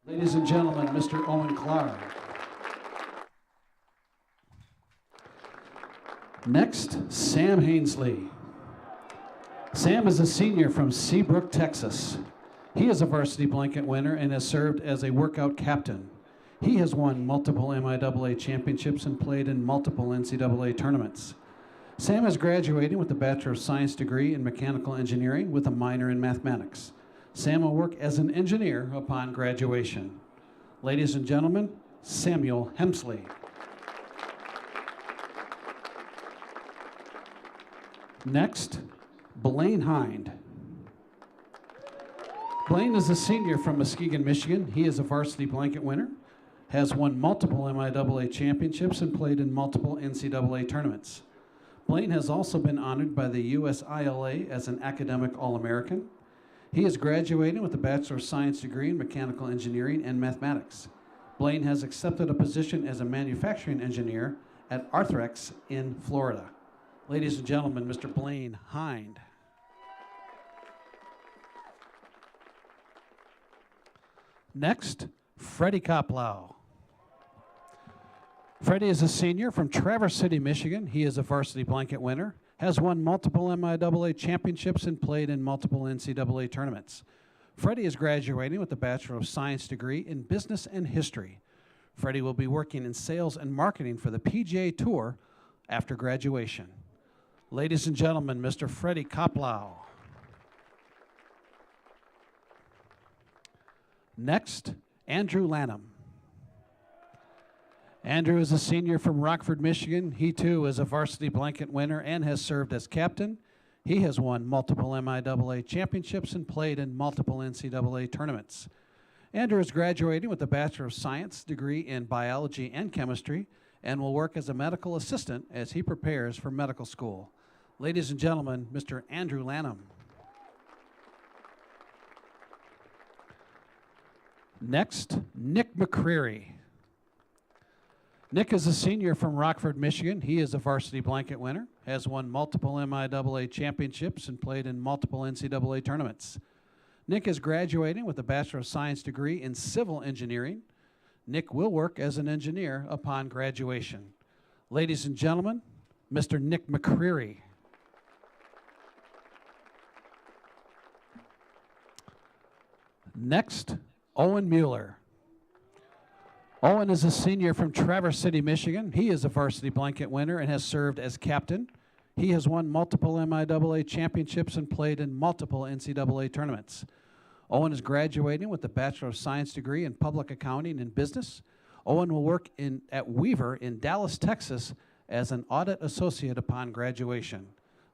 Ladies and gentlemen, Mr. Owen Clark. Next, Sam Hainsley. Sam is a senior from Seabrook, Texas. He is a varsity blanket winner and has served as a workout captain. He has won multiple MIAA championships and played in multiple NCAA tournaments. Sam is graduating with a Bachelor of Science degree in Mechanical Engineering with a minor in Mathematics. Sam will work as an engineer upon graduation. Ladies and gentlemen, Samuel Hemsley. Next, Blaine Hind. Blaine is a senior from Muskegon, Michigan. He is a varsity blanket winner, has won multiple MIAA championships, and played in multiple NCAA tournaments. Blaine has also been honored by the USILA as an academic All-American. He is graduating with a Bachelor of Science degree in Mechanical Engineering and Mathematics. Blaine has accepted a position as a manufacturing engineer at Arthrex in Florida. Ladies and gentlemen, Mr. Blaine Hind. Next, Freddie Koplow. Freddie is a senior from Traverse City, Michigan. He is a varsity blanket winner, has won multiple MIAA championships, and played in multiple NCAA tournaments. Freddie is graduating with a Bachelor of Science degree in Business and History. Freddie will be working in sales and marketing for the PGA Tour after graduation. Ladies and gentlemen, Mr. Freddie Koplow. Next, Andrew Lanham. Andrew is a senior from Rockford, Michigan. He too is a varsity blanket winner and has served as captain. He has won multiple MIAA championships and played in multiple NCAA tournaments. Andrew is graduating with a Bachelor of Science degree in Biology and Chemistry and will work as a medical assistant as he prepares for medical school. Ladies and gentlemen, Mr. Andrew Lanham. Next, Nick McCreary. Nick is a senior from Rockford, Michigan. He is a varsity blanket winner, has won multiple MIAA championships, and played in multiple NCAA tournaments. Nick is graduating with a Bachelor of Science degree in Civil Engineering. Nick will work as an engineer upon graduation. Ladies and gentlemen, Mr. Nick McCreary. Next, Owen Mueller. Owen is a senior from Traverse City, Michigan. He is a varsity blanket winner and has served as captain. He has won multiple MIAA championships and played in multiple NCAA tournaments. Owen is graduating with a Bachelor of Science degree in Public Accounting and Business. Owen will work at Weaver in Dallas, Texas as an audit associate upon graduation.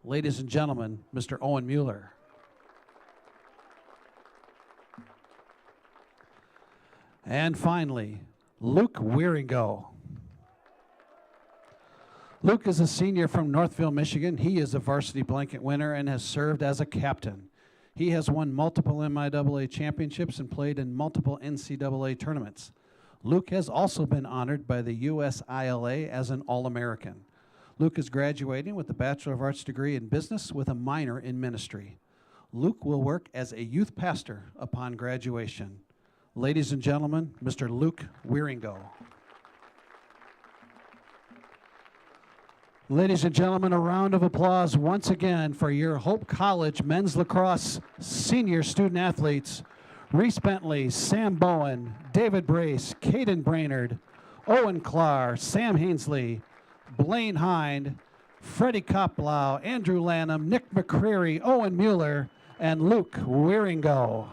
Ladies and gentlemen, Mr. Owen Mueller. And finally, Luke Wieringo. Luke is a senior from Northville, Michigan. He is a varsity blanket winner and has served as a captain. He has won multiple MIAA championships and played in multiple NCAA tournaments. Luke has also been honored by the USILA as an All-American. Luke is graduating with a Bachelor of Arts degree in Business with a minor in Ministry. Luke will work as a youth pastor upon graduation. Ladies and gentlemen, Mr. Luke Wieringo. Ladies and gentlemen, a round of applause once again for your Hope College men's lacrosse senior student athletes, Reese Bentley, Sam Bowen, David Brace, Caden Brainerd, Owen Clark, Sam Hainsley, Blaine Hind, Freddie Koplow, Andrew Lanham, Nick McCreary, Owen Mueller, and Luke Wieringo.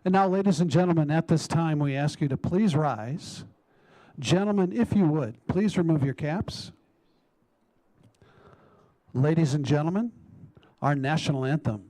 And now, ladies and gentlemen, at this time, we ask you to please rise. Gentlemen, if you would, please remove your caps. Ladies and gentlemen, our national anthem.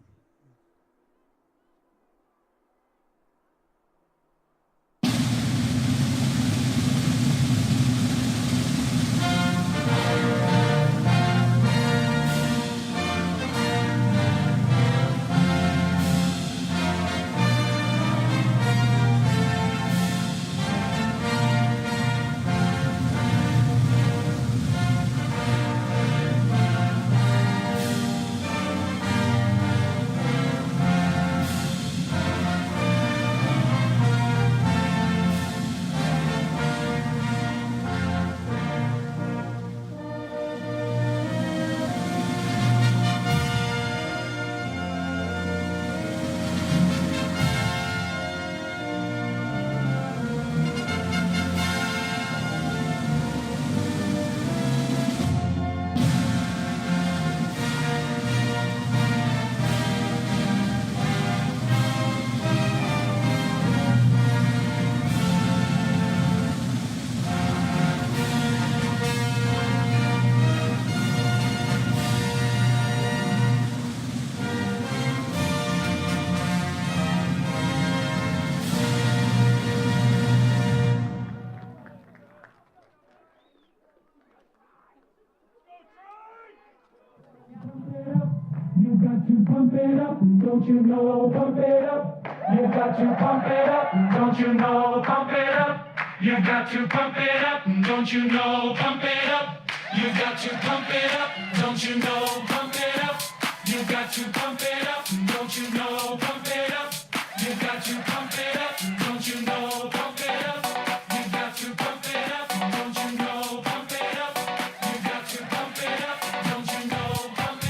Pump it up, don't you know, pump it up. You've got to pump it up, don't you know, pump it up. You've got to pump it up, don't you know, pump it up. You've got to pump it up, don't you know, pump it up. You've got to pump it up, don't you know, pump it up. You've got to pump it up, don't you know, pump it up. You've got to pump it up, don't you know, pump it up. You've got to pump it up, don't you know, pump it up. You've got to pump it up, don't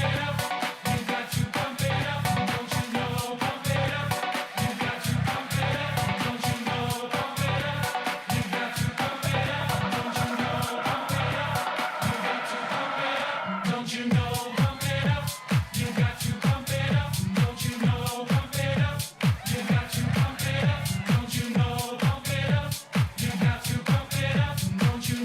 you know, pump it up. You've got to pump it up, don't you know, pump it up. You've got to pump it up, don't you know, pump it up. You've got to pump it up, don't you know, pump it up. You've got to pump it up, don't you know, pump it up. You've got to pump it up, don't you know, pump it up. You've got to pump it up, don't you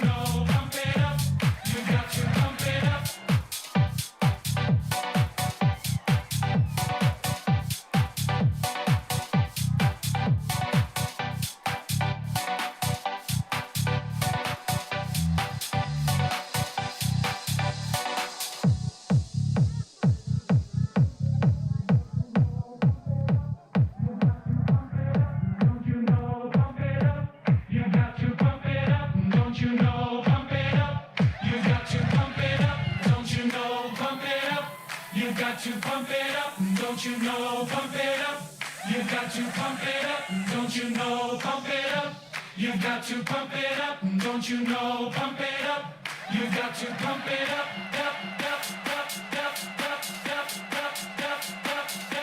know, pump it up. You've got to pump it up. Don't you know, pump it up. You've got to pump it up. Don't you know, pump it up. You've got to pump it up. Don't you know, pump it up. You've got to pump it up. Don't you know, pump it up. You've got to pump it up. Don't you know, pump it up. You've got to pump it up. Don't you know, pump it up. You've got to pump it up. Up, up, up, up, up, up, up, up, up, up, up, up, up,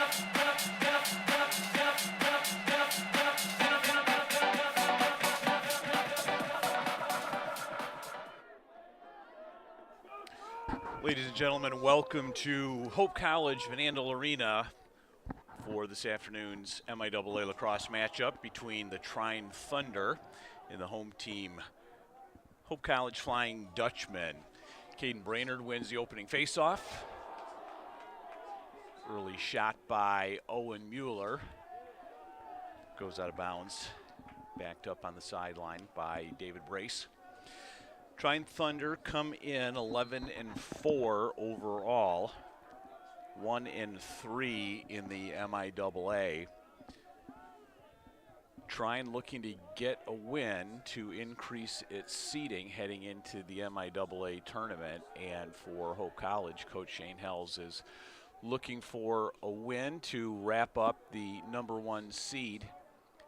Ladies and gentlemen, welcome to Hope College Van Andel Arena for this afternoon's MIAA lacrosse matchup between the Trine Thunder and the home team, Hope College Flying Dutchmen. Caden Brainerd wins the opening faceoff. Early shot by Owen Mueller. Goes out of bounds, backed up on the sideline by David Brace. Trine Thunder come in 11-4 overall, 1-3 in the MIAA. Trine looking to get a win to increase its seeding heading into the MIAA tournament. And for Hope College, Coach Shane Hells is looking for a win to wrap up the #1 seed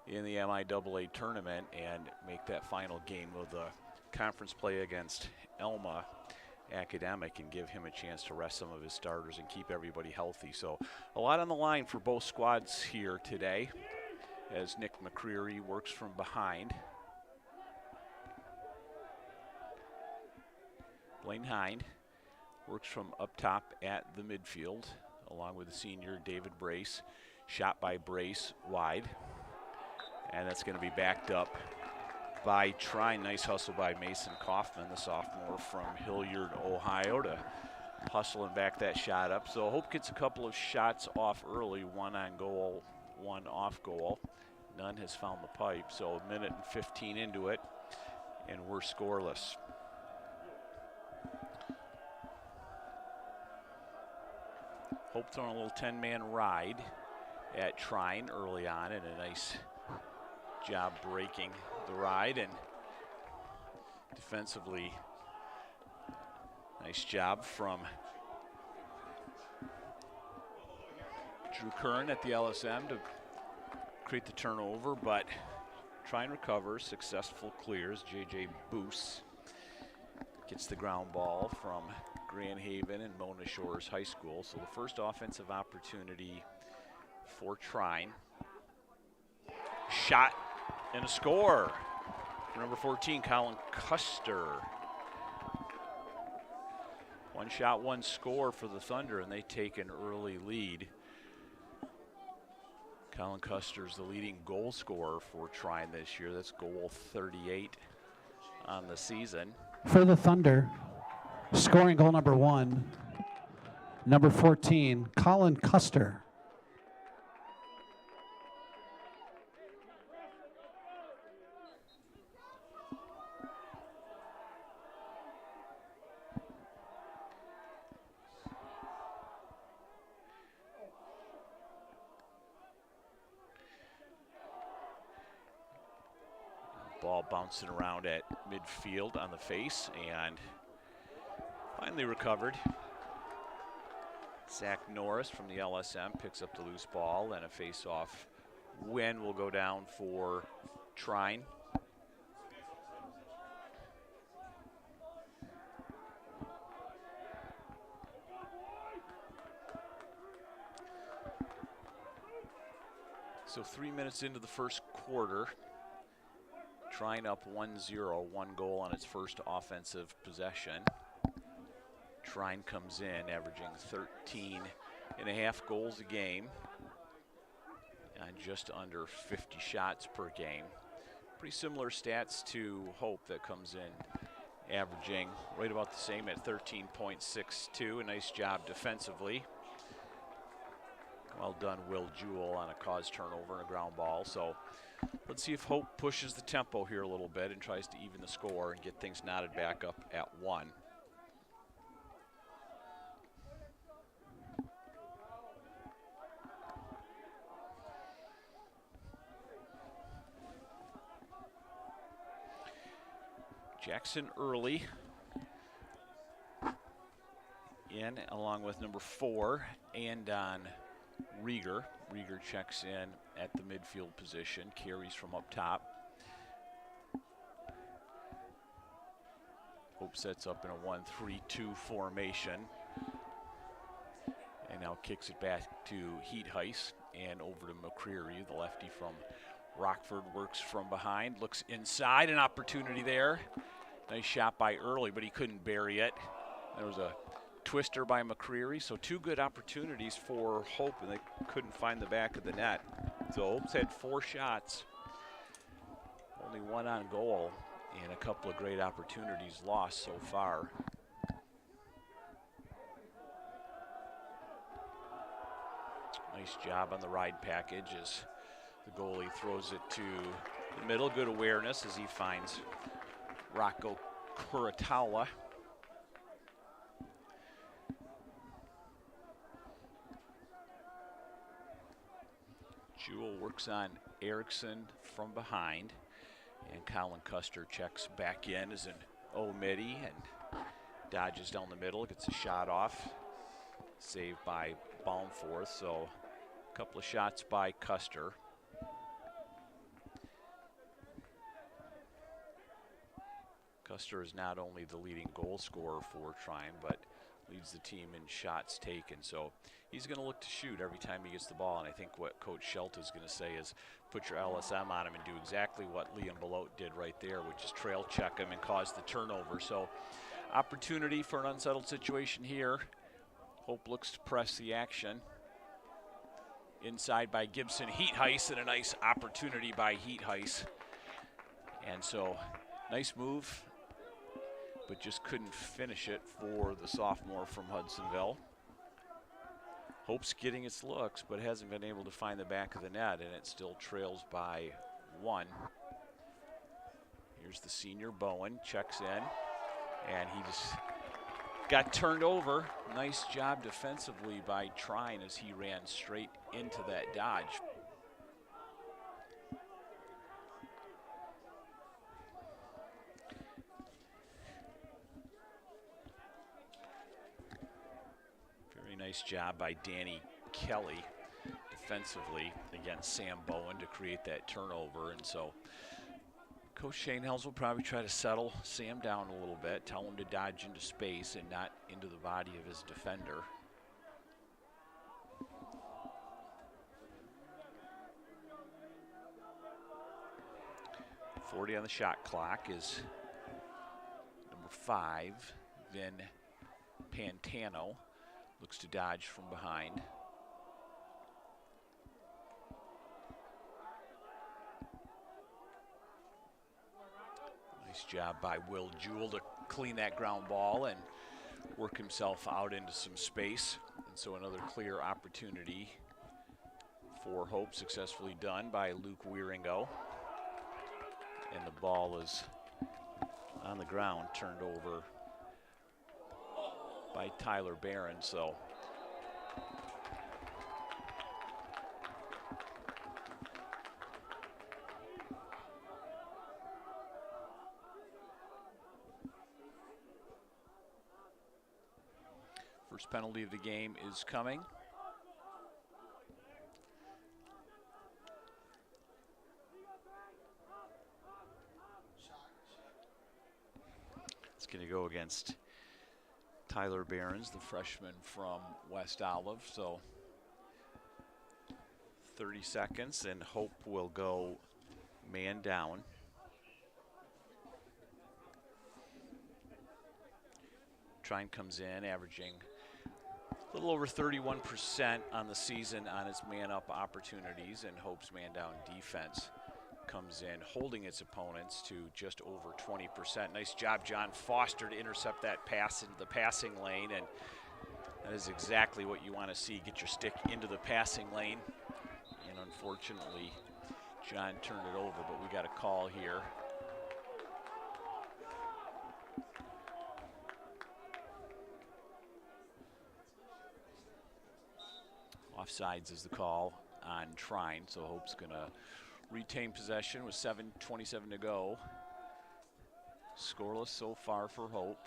in the MIAA tournament and make that final game of the conference play against Elma Academic and give him a chance to rest some of his starters and keep everybody healthy. So a lot on the line for both squads here today as Nick McCreary works from behind. Blaine Hind works from up top at the midfield along with the senior David Brace. Shot by Brace wide. And that's going to be backed up by Trine. Nice hustle by Mason Kaufman, the sophomore from Hilliard, Ohio, to hustle and back that shot up. So Hope gets a couple of shots off early, one on goal, one off goal. None has found the pipe, so a minute and 15 into it, and we're scoreless. Hope throwing a little 10-man ride at Trine early on, and a nice job breaking the ride, and defensively, nice job from Drew Kern at the LSM to create the turnover, but Trine recovers, successful clears. J.J. Boos gets the ground ball from Grand Haven and Mona Shores High School. So the first offensive opportunity for Trine. Shot and a score for number 14, Colin Custer. One shot, one score for the Thunder, and they take an early lead. Colin Custer's the leading goal scorer for Trine this year. That's goal 38 on the season. For the Thunder, scoring goal number 1, number 14, Colin Custer. Ball bouncing around at midfield on the face and finally recovered. Zach Norris from the LSM picks up the loose ball, and a face-off win will go down for Trine. So 3 minutes into the first quarter, Trine up 1-0, one goal on its first offensive possession. Trine comes in averaging 13.5 goals a game and just under 50 shots per game. Pretty similar stats to Hope, that comes in averaging right about the same at 13.62. A nice job defensively. Well done, Will Jewell, on a caused turnover and a ground ball. So let's see if Hope pushes the tempo here a little bit and tries to even the score and get things knotted back up at 1. Jackson early in, along with number 4, Andon Rieger. Rieger checks in at the midfield position, carries from up top. Hope sets up in a 1-3-2 formation. And now kicks it back to Heath-Heiss and over to McCreary, the lefty from Rockford. Works from behind, looks inside, an opportunity there. Nice shot by Early, but he couldn't bury it. There was a twister by McCreary, so 2 good opportunities for Hope, and they couldn't find the back of the net. So Hope's had 4 shots, only 1 on goal, and a couple of great opportunities lost so far. Nice job on the ride package as the goalie throws it to the middle. Good awareness as he finds Rocco Kuratawa. Jewell works on Erickson from behind, and Colin Custer checks back in as an omitty and dodges down the middle, gets a shot off, saved by Baumforth. So a couple of shots by Custer. Custer is not only the leading goal scorer for Trine, but leads the team in shots taken. So he's going to look to shoot every time he gets the ball. And I think what Coach Schelt is going to say is put your LSM on him and do exactly what Liam Belote did right there, which is trail check him and cause the turnover. So opportunity for an unsettled situation here. Hope looks to press the action. inside by Gibson Heat Heist, and a nice opportunity by Heat Heist. And so, nice move, but just couldn't finish it for the sophomore from Hudsonville. Hope's getting its looks, but hasn't been able to find the back of the net, and it still trails by 1. Here's the senior Bowen, checks in, and he just got turned over. Nice job defensively by Trine as he ran straight into that dodge. Very nice job by Danny Kelly defensively against Sam Bowen to create that turnover. And so Coach Shane Hells will probably try to settle Sam down a little bit, tell him to dodge into space and not into the body of his defender. .40 on the shot clock is number 5, Vin Pantano. Looks to dodge from behind. Nice job by Will Jewell to clean that ground ball and work himself out into some space. And so another clear opportunity for Hope, successfully done by Luke Wieringo. And the ball is on the ground, turned over by Tyler Barron. So first penalty of the game is coming. It's going to go against Tyler Behrens, the freshman from West Olive. So 30 seconds, and Hope will go man down. Trine comes in, averaging a little over 31% on the season on its man-up opportunities, and Hope's man-down defense comes in, holding its opponents to just over 20%. Nice job, John Foster, to intercept that pass into the passing lane, and that is exactly what you want to see. Get your stick into the passing lane, and unfortunately, John turned it over, but we got a call here. Offsides is the call on Trine, so Hope's going to retain possession with 7:27 to go. Scoreless so far for Hope.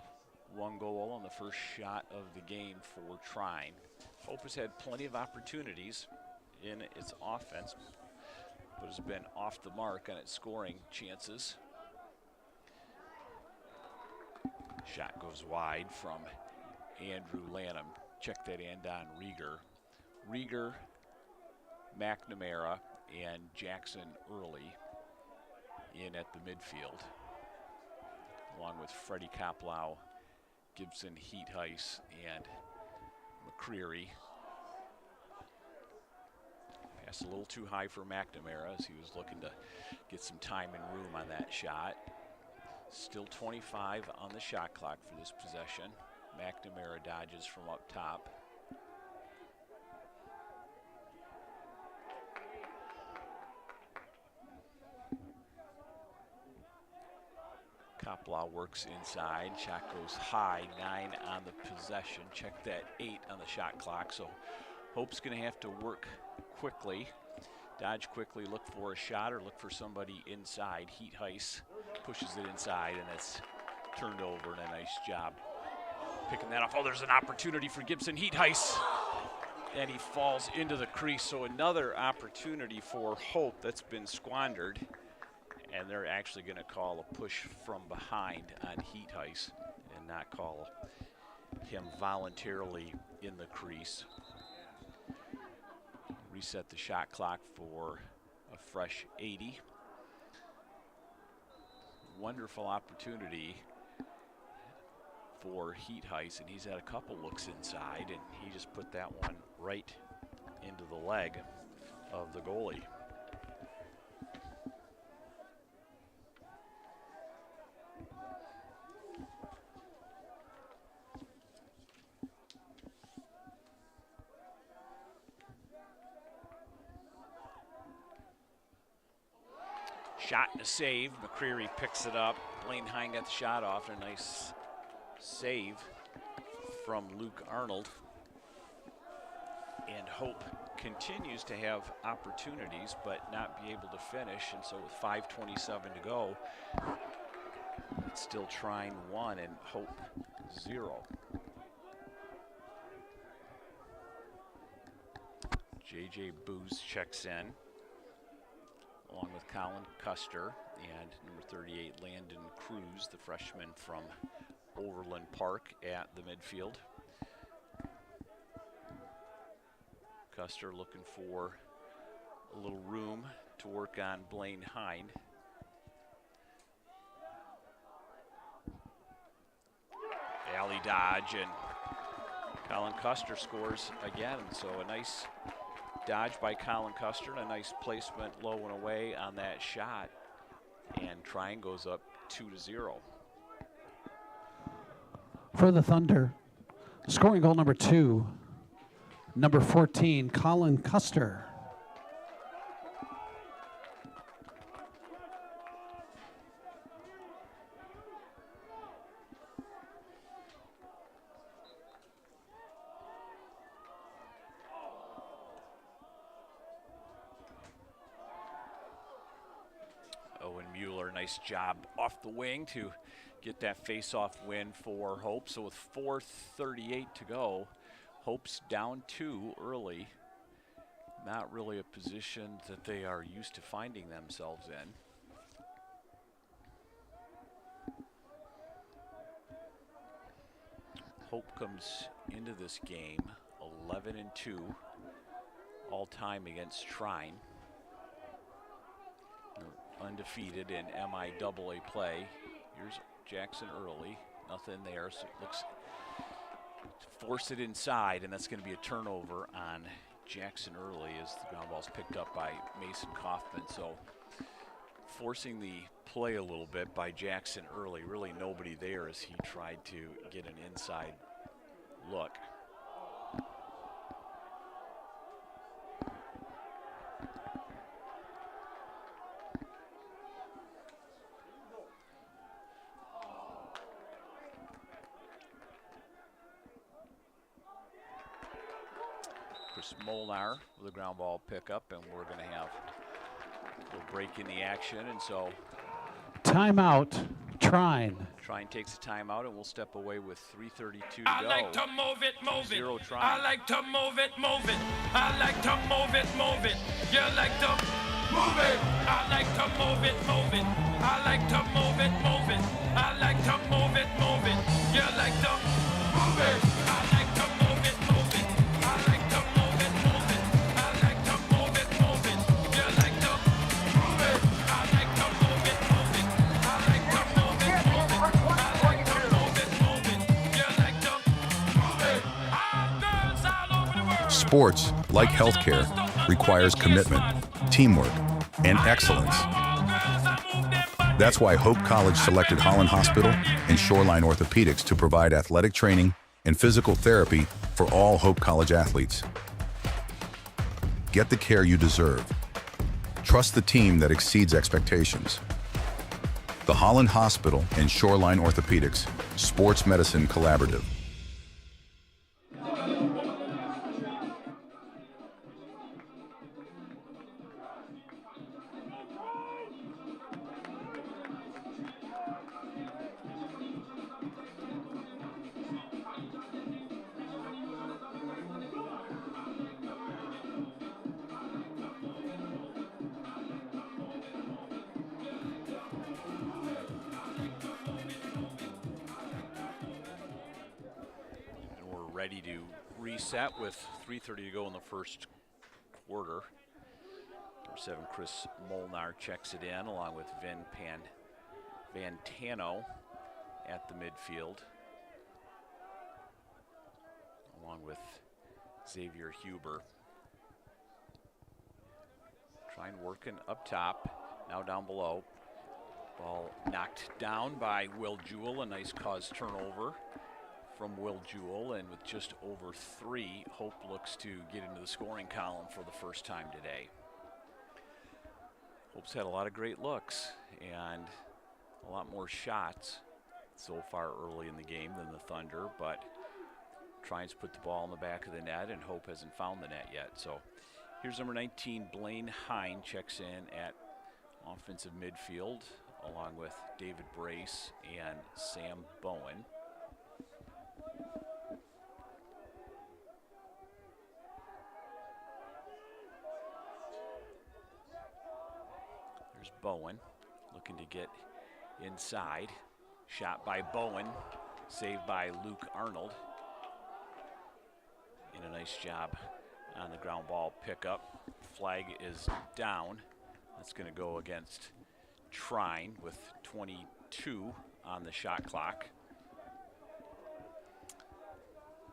1 goal on the first shot of the game for Trine. Hope has had plenty of opportunities in its offense, but has been off the mark on its scoring chances. Shot goes wide from Andrew Lanham. Check that end on Rieger. Rieger, McNamara, and Jackson Early in at the midfield, along with Freddie Koplow, Gibson Heat Heist, and McCreary. Pass a little too high for McNamara as he was looking to get some time and room on that shot. Still 25 on the shot clock for this possession. McNamara dodges from up top. Koplow works inside. Shot goes high. 9 on the possession. Check that 8 on the shot clock. So Hope's going to have to work quickly, dodge quickly, look for a shot or look for somebody inside. Heat Heist pushes it inside, and it's turned over, and a nice job picking that off. Oh, there's an opportunity for Gibson Heat Heist, and he falls into the crease. So another opportunity for Hope that's been squandered. And they're actually going to call a push from behind on Heat Heist and not call him voluntarily in the crease. Reset the shot clock for a fresh 80. Wonderful opportunity for Heat Heist, and he's had a couple looks inside, and he just put that one right into the leg of the goalie. Shot and a save. McCreary picks it up. Blaine Hine got the shot off. A nice save from Luke Arnold. And Hope continues to have opportunities but not be able to finish. And so with 5:27 to go, it's still Trine 1 and Hope 0. J.J. Booz checks in, along with Colin Custer and number 38, Landon Cruz, the freshman from Overland Park at the midfield. Custer looking for a little room to work on Blaine Hine. Alley dodge, and Colin Custer scores again. So a nice dodge by Colin Custer and a nice placement low and away on that shot. And Trine goes up 2-0. For the Thunder, scoring goal number 2, number 14, Colin Custer. Owen Mueller, nice job off the wing to get that face-off win for Hope. So with 4:38 to go, Hope's down 2 early. Not really a position that they are used to finding themselves in. Hope comes into this game 11-2 all time against Trine. They're undefeated in MIAA play. Here's Jackson Early, nothing there, so it looks, force it inside, and that's going to be a turnover on Jackson Early as the ground ball's picked up by Mason Kaufman. So forcing the play a little bit by Jackson Early, really nobody there as he tried to get an inside look. Molnar with a ground ball pickup, and we're going to have a little break in the action, and so timeout, Trine. Trine takes a timeout, and we'll step away with 3:32 to I go. like to move it, move it. 0 Trine. I like to move it, move it. I like to move it, move it. You like to move it. I like to move it, move it. I like to move it, move it. I like to move it, move it. You like to move it. I like to move it, move it. I like to move it, move it. I like to move it, move it. You like to move it. I like to move it, move it. I like to move it, move it. I like to move it, move it. You like to move it. All girls all over the world. Sports, like healthcare, requires commitment, teamwork, and excellence. That's why Hope College selected Holland Hospital and Shoreline Orthopedics to provide athletic training and physical therapy for all Hope College athletes. Get the care you deserve. Trust the team that exceeds expectations. The Holland Hospital and Shoreline Orthopedics Sports Medicine Collaborative. Ready to reset with 3:30 to go in the first quarter. Number 7, Chris Molnar checks it in along with Vantano at the midfield, along with Xavier Huber. Trine working up top, now down below. Ball knocked down by Will Jewell, a nice cause turnover from Will Jewell, and with just over 3, Hope looks to get into the scoring column for the first time today. Hope's had a lot of great looks and a lot more shots so far early in the game than the Thunder, but Trine's put the ball in the back of the net, and Hope hasn't found the net yet. So here's number 19, Blaine Hine, checks in at offensive midfield, along with David Brace and Sam Bowen. There's Bowen looking to get inside. Shot by Bowen, saved by Luke Arnold. And a nice job on the ground ball pickup. Flag is down. That's going to go against Trine with 22 on the shot clock.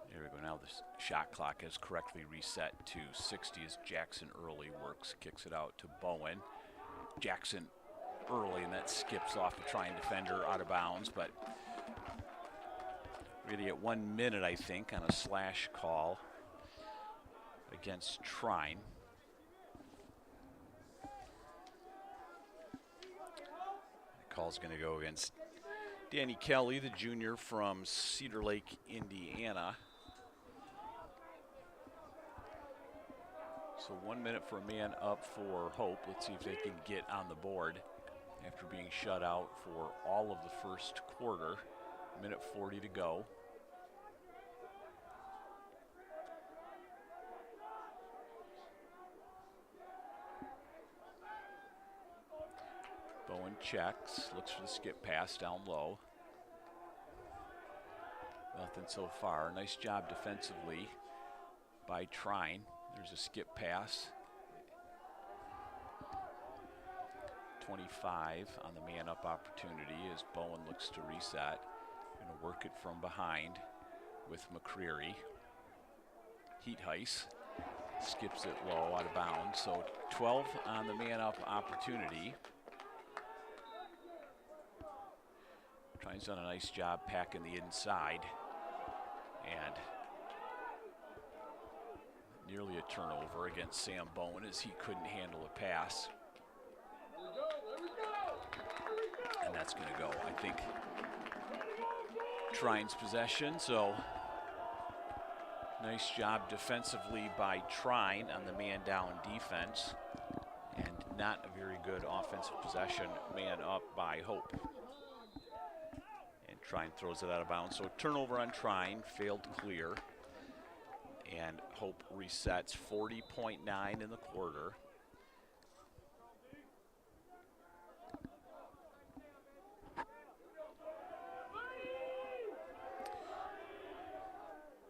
There we go. Now the shot clock is correctly reset to 60 as Jackson Early kicks it out to Bowen. Jackson Early, and that skips off the Trine defender out of bounds, but really at 1 minute, I think, on a slash call against Trine. The call's going to go against Danny Kelly, the junior from Cedar Lake, Indiana. So 1 minute for a man up for Hope. Let's see if they can get on the board after being shut out for all of the first quarter. Minute 40 to go. Bowen checks, looks for the skip pass down low. Nothing so far. Nice job defensively by Trine. There's a skip pass. 25 on the man-up opportunity as Bowen looks to reset. Going to work it from behind with McCreary. Heat Heist skips it low out of bounds. So 12 on the man-up opportunity. Trine's done a nice job packing the inside, and nearly a turnover against Sam Bowen as he couldn't handle a pass. And that's going to go, I think, Trine's possession. So nice job defensively by Trine on the man down defense, and not a very good offensive possession man up by Hope. And Trine throws it out of bounds. So turnover on Trine, failed clear. And Hope resets 40.9 in the quarter.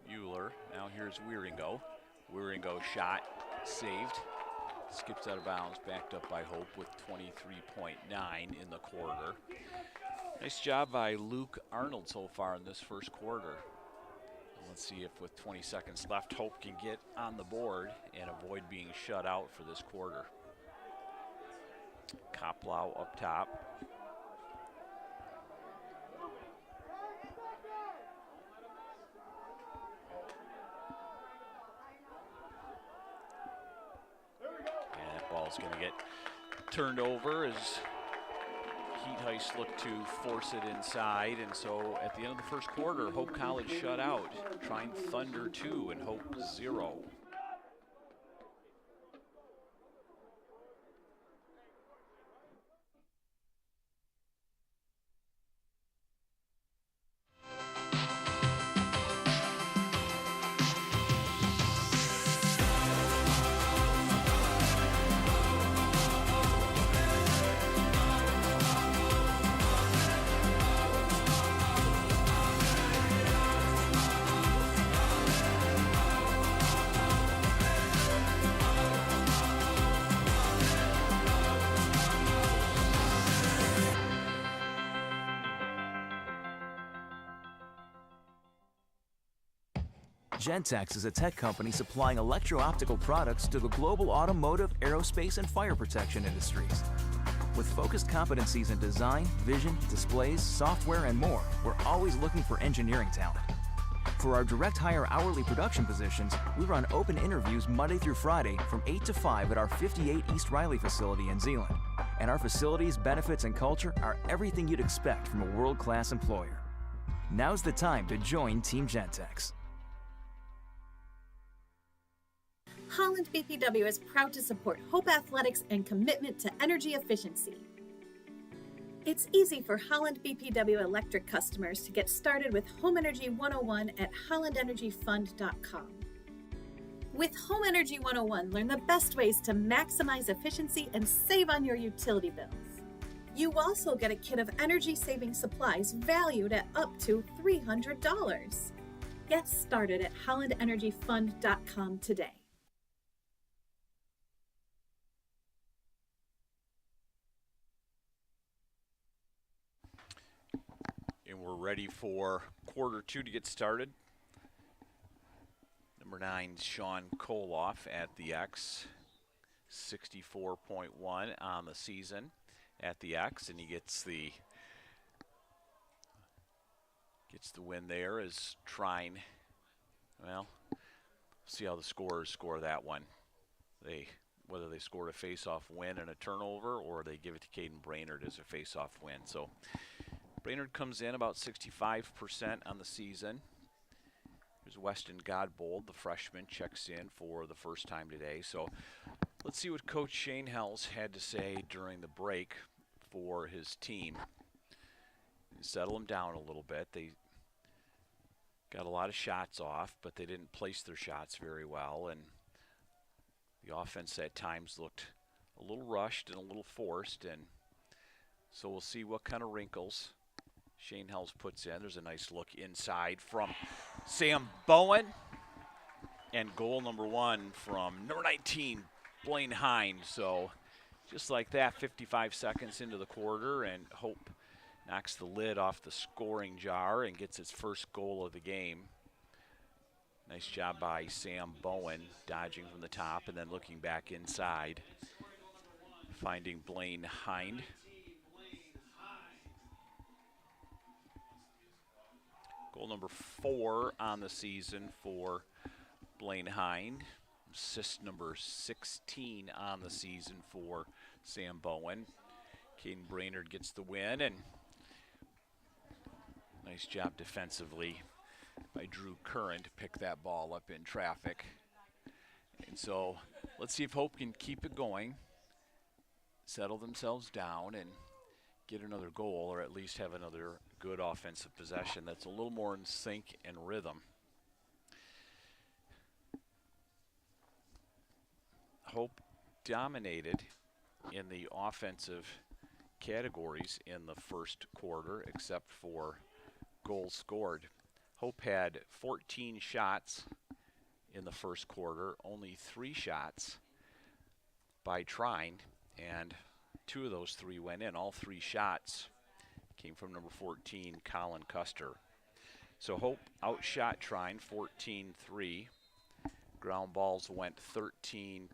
Mueller, now here's Wieringo. Wieringo shot, saved. Skips out of bounds, backed up by Hope with 23.9 in the quarter. Nice job by Luke Arnold so far in this first quarter. Let's see if with 20 seconds left, Hope can get on the board and avoid being shut out for this quarter. Koplow up top. And that ball's going to get turned over as Heat Heist look to force it inside, and so at the end of the first quarter, Hope College shut out. Trine Thunder 2 and Hope 0. Gentex is a tech company supplying electro-optical products to the global automotive, aerospace, and fire protection industries. With focused competencies in design, vision, displays, software, and more, we're always looking for engineering talent. For our direct hire hourly production positions, we run open interviews Monday through Friday from 8 to 5 at our 58 East Riley facility in Zeeland. And our facilities, benefits, and culture are everything you'd expect from a world-class employer. Now's the time to join Team Gentex. Holland BPW is proud to support Hope Athletics and commitment to energy efficiency. It's easy for Holland BPW electric customers to get started with Home Energy 101 at hollandenergyfund.com. With Home Energy 101, learn the best ways to maximize efficiency and save on your utility bills. You also get a kit of energy-saving supplies valued at up to $300. Get started at hollandenergyfund.com today. And we're ready for quarter two to get started. Number 9, Sean Koloff at the X, 64.1 on the season at the X, and he gets the win there as Trine. Well, see how the scorers score that one. Whether they scored a face-off win and a turnover, or they give it to Caden Brainerd as a face-off win. So Brainerd comes in about 65% on the season. Here's Weston Godbold, the freshman, checks in for the first time today. So let's see what Coach Shane Hells had to say during the break for his team. Settle them down a little bit. They got a lot of shots off, but they didn't place their shots very well, and the offense at times looked a little rushed and a little forced, and so we'll see what kind of wrinkles Shane Hells puts in. There's a nice look inside from Sam Bowen. And goal number 1 from number 19, Blaine Hind. So just like that, 55 seconds into the quarter, and Hope knocks the lid off the scoring jar and gets its first goal of the game. Nice job by Sam Bowen, dodging from the top and then looking back inside, finding Blaine Hind. Goal number 4 on the season for Blaine Hind. Assist number 16 on the season for Sam Bowen. Caden Brainerd gets the win, and nice job defensively by Drew Curran to pick that ball up in traffic. And so let's see if Hope can keep it going, settle themselves down, and get another goal, or at least have another good offensive possession that's a little more in sync and rhythm. Hope dominated in the offensive categories in the first quarter, except for goals scored. Hope had 14 shots in the first quarter, only 3 shots by Trine, and 2 of those 3 went in. All 3 shots came from number 14, Colin Custer. So Hope outshot Trine 14-3. Ground balls went 13-11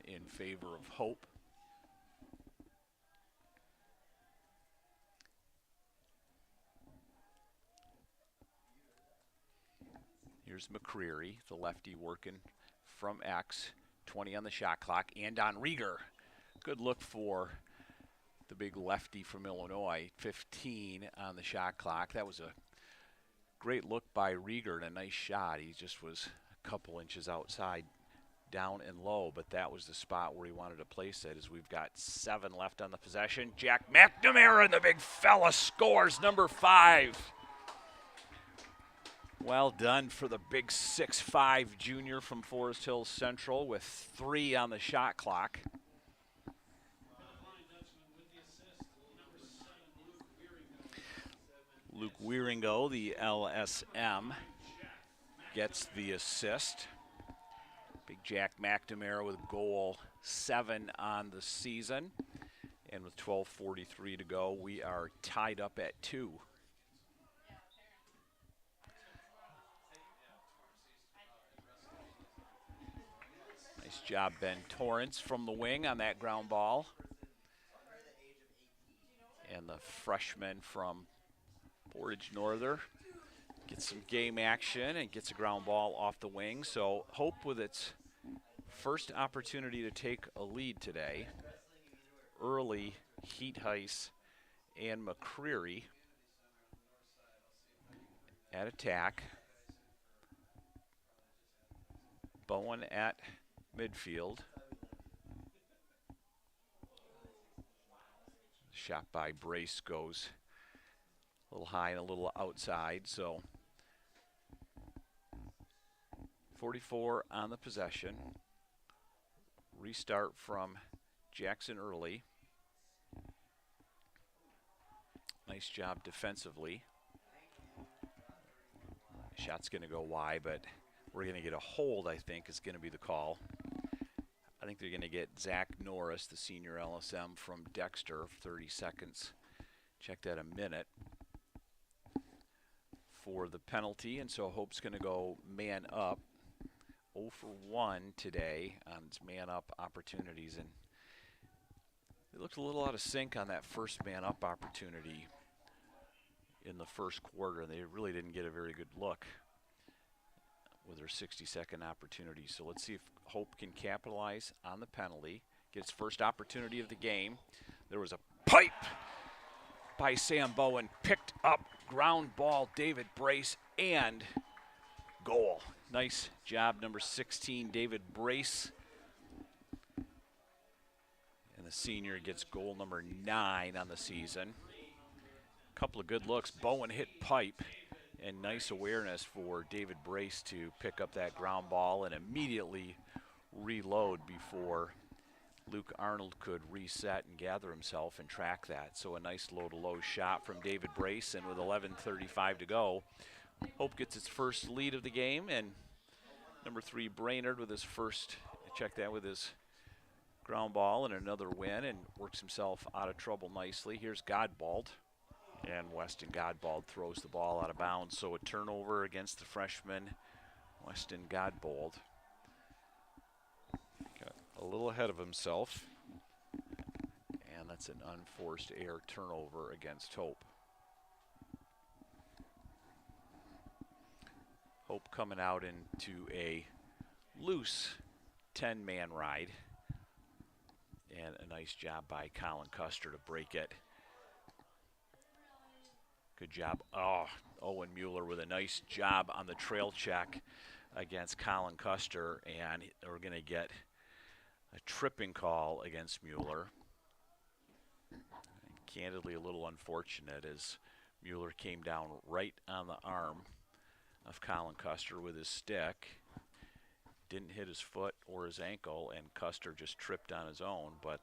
in favor of Hope. Here's McCreary, the lefty, working from X. 20 on the shot clock, and on Rieger. Good look for the big lefty from Illinois. 15 on the shot clock. That was a great look by Rieger and a nice shot. He just was a couple inches outside, down and low, but that was the spot where he wanted to place it, as we've got 7 left on the possession. Jack McNamara, the big fella, scores, number 5. Well done for the big 6'5" junior from Forest Hills Central with 3 on the shot clock. Luke Wieringo, the LSM, gets the assist. Big Jack McNamara with goal 7 on the season. And with 12:43 to go, we are tied up at 2. Nice job, Ben Torrance from the wing on that ground ball. And the freshman from Portage Northern gets some game action and gets a ground ball off the wing. So Hope with its first opportunity to take a lead today. Early, Heat Heiss and McCreary at attack. Bowen at midfield. Shot by Brace goes a little high and a little outside, so 44 on the possession. Restart from Jackson Early. Nice job defensively. Shot's going to go wide, but we're going to get a hold, I think, is going to be the call. I think they're going to get Zach Norris, the senior LSM from Dexter, 30 seconds. Check that a minute for the penalty, and so Hope's going to go man up. 0 for 1 today on its man up opportunities, and they looked a little out of sync on that first man up opportunity in the first quarter, and they really didn't get a very good look with their 60-second opportunity. So let's see if Hope can capitalize on the penalty, get its first opportunity of the game. There was a pipe by Sam Bowen, picked up, ground ball, David Brace, and goal. Nice job, number 16, David Brace. And the senior gets goal number 9 on the season. Couple of good looks. Bowen hit pipe, and nice awareness for David Brace to pick up that ground ball and immediately reload before Luke Arnold could reset and gather himself and track that. So a nice low-to-low shot from David Brace, and with 11:35 to go, Hope gets its first lead of the game, and number 3 Brainerd with his first, check that, with his ground ball and another win, and works himself out of trouble nicely. Here's Godbold. And Weston Godbold throws the ball out of bounds. So a turnover against the freshman, Weston Godbold. Got a little ahead of himself. And that's an unforced error turnover against Hope. Hope coming out into a loose 10-man ride. And a nice job by Colin Custer to break it. Good job. Oh, Owen Mueller with a nice job on the trail check against Colin Custer, and we're going to get a tripping call against Mueller. And candidly, a little unfortunate as Mueller came down right on the arm of Colin Custer with his stick. Didn't hit his foot or his ankle, and Custer just tripped on his own, but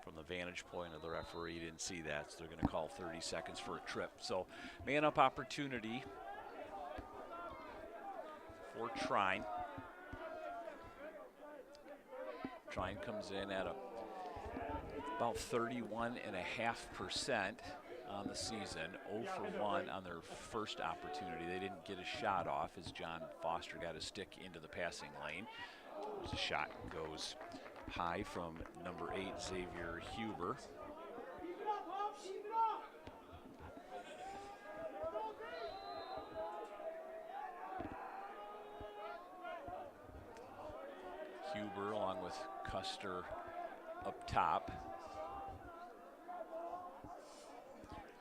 from the vantage point of the referee, he didn't see that, so they're going to call 30 seconds for a trip. So man-up opportunity for Trine. Trine comes in at about 31.5% on the season, 0 for 1 on their first opportunity. They didn't get a shot off as John Foster got a stick into the passing lane. There's a shot goes high from number 8, Xavier Huber. Huber along with Custer up top.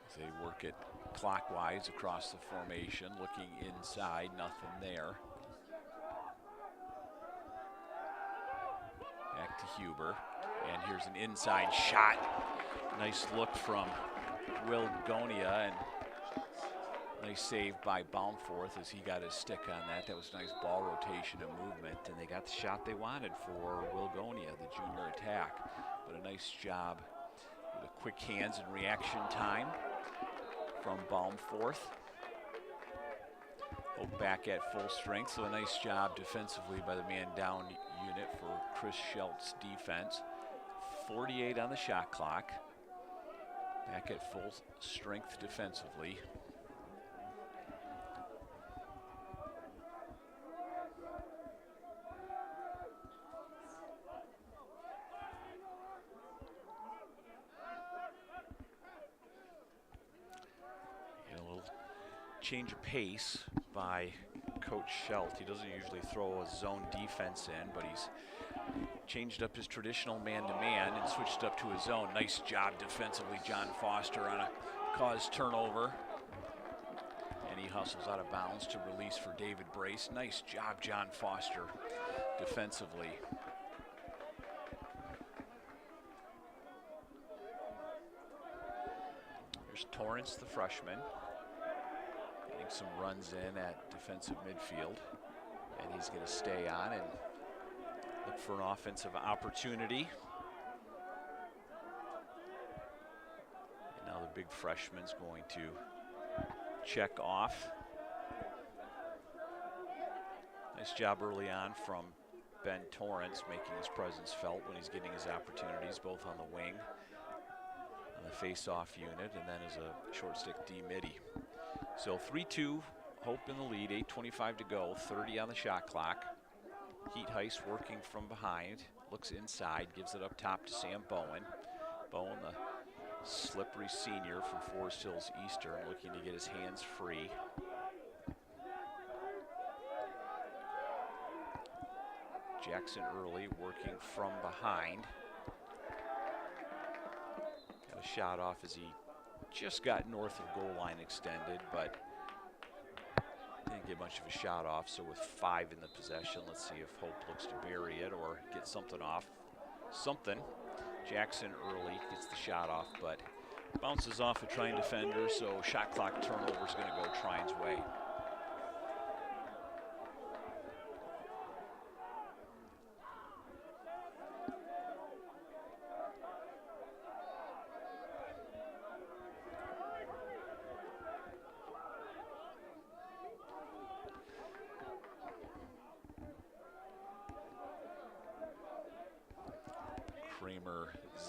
As they work it clockwise across the formation, looking inside, nothing there. Back to Huber, and here's an inside shot. Nice look from Will Gonia, and nice save by Baumforth as he got his stick on that. That was nice ball rotation and movement, and they got the shot they wanted for Will Gonia, the junior attack. But a nice job with a quick hands and reaction time from Baumforth. Hope back at full strength, so a nice job defensively by the man down unit for Chris Schultz's defense. 48 on the shot clock. Back at full strength defensively. change of pace by Coach Schelt. He doesn't usually throw a zone defense in, but he's changed up his traditional man-to-man and switched up to a zone. Nice job defensively, John Foster, on a caused turnover. And he hustles out of bounds to release for David Brace. Nice job, John Foster, defensively. There's Torrance, the freshman, getting some runs in at defensive midfield. And he's going to stay on and look for an offensive opportunity. And now the big freshman's going to check off. Nice job early on from Ben Torrance, making his presence felt when he's getting his opportunities, both on the wing, on the face-off unit, and then as a short stick D midi. So 3-2, Hope in the lead, 8:25 to go, 30 on the shot clock. Heat Heist working from behind, looks inside, gives it up top to Sam Bowen. Bowen, the slippery senior from Forest Hills Eastern, looking to get his hands free. Jackson Early working from behind. Got a shot off as he just got north of goal line extended, but didn't get much of a shot off. So with 5 in the possession, let's see if Hope looks to bury it or get something off. Jackson Early gets the shot off, but bounces off a Trine defender, so shot clock turnover is going to go Trine's way.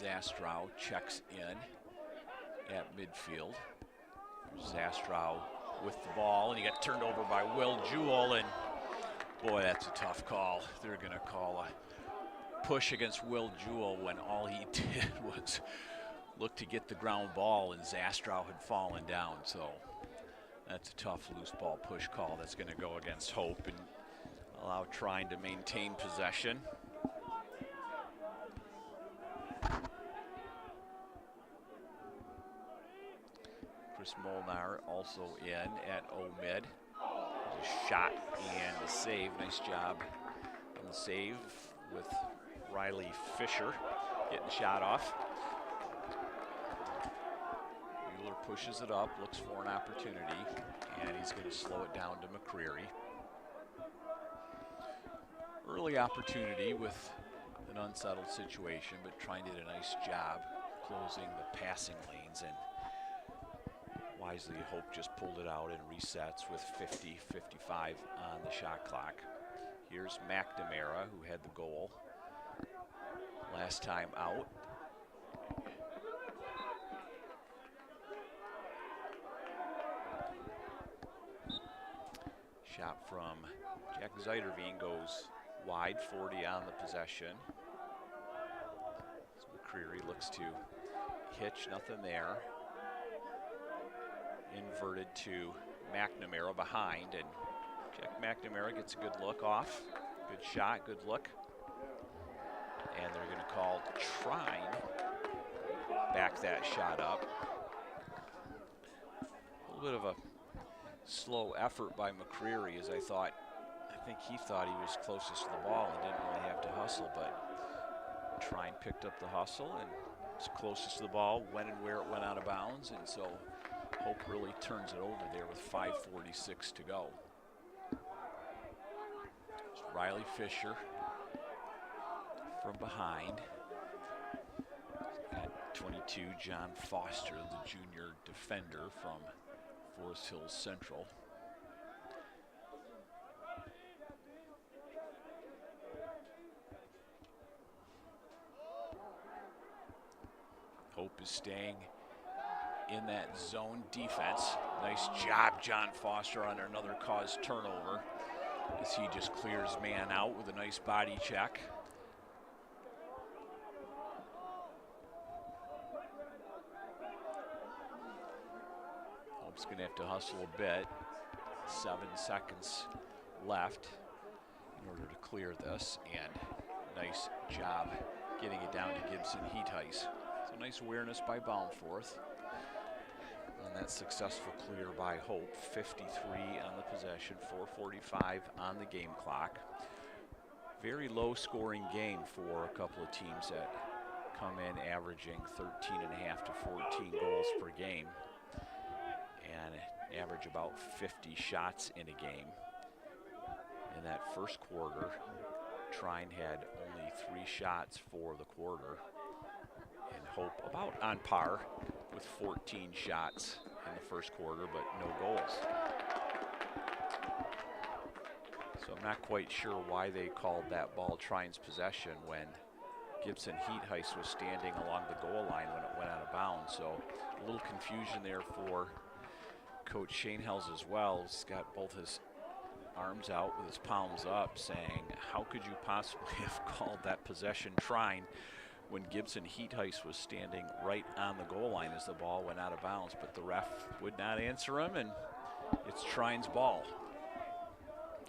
Zastrow checks in at midfield. Zastrow with the ball, and he got turned over by Will Jewell, and boy, that's a tough call. They're going to call a push against Will Jewell when all he did was look to get the ground ball, and Zastrow had fallen down. So that's a tough loose ball push call that's going to go against Hope and allow Trine to maintain possession. Molnar also in at O-mid. A shot and a save. Nice job on the save with Riley Fisher getting the shot off. Mueller pushes it up, looks for an opportunity, and he's going to slow it down to McCreary. Early opportunity with an unsettled situation, but Trine did a nice job closing the passing lanes, and wisely, Hope just pulled it out and resets with 50-55 on the shot clock. Here's McNamara, who had the goal last time out. Shot from Jack Zeiderveen goes wide, 40 on the possession. So McCreary looks to hitch, nothing there. Inverted to McNamara behind, and Jack McNamara gets a good look off. Good shot, good look. And they're going to call Trine back that shot up. A little bit of a slow effort by McCreary, as I think he thought he was closest to the ball and didn't really have to hustle, but Trine picked up the hustle and was closest to the ball, when and where it went out of bounds, and so Hope really turns it over there with 5:46 to go. It's Riley Fisher from behind. At 22, John Foster, the junior defender from Forest Hills Central. Hope is staying in that zone defense. Nice job, John Foster, on another caused turnover, as he just clears man out with a nice body check. Hope's going to have to hustle a bit. 7 seconds left in order to clear this, and nice job getting it down to Gibson Heathuis. So nice awareness by Baumforth. And that successful clear by Hope. 53 on the possession, 4:45 on the game clock. Very low scoring game for a couple of teams that come in averaging 13.5 to 14 goals per game and average about 50 shots in a game. In that first quarter, Trine had only 3 shots for the quarter, and Hope about on par with 14 shots in the first quarter, but no goals. So I'm not quite sure why they called that ball Trine's possession when Gibson Heathuis was standing along the goal line when it went out of bounds. So a little confusion there for Coach Schoenhels as well. He's got both his arms out with his palms up, saying, how could you possibly have called that possession Trine when Gibson Heathuis was standing right on the goal line as the ball went out of bounds? But the ref would not answer him, and it's Trine's ball.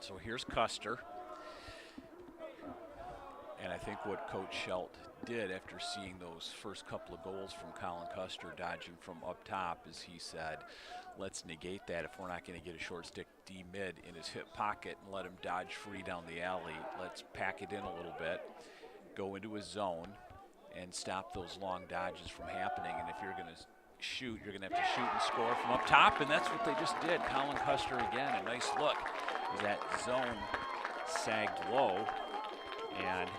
So here's Custer. And I think what Coach Schelt did after seeing those first couple of goals from Colin Custer dodging from up top is he said, let's negate that. If we're not going to get a short stick D mid in his hip pocket and let him dodge free down the alley, let's pack it in a little bit, go into his zone, and stop those long dodges from happening. And if you're going to shoot, you're going to have to shoot and score from up top, and that's what they just did. Colin Custer again, a nice look. That zone sagged low, and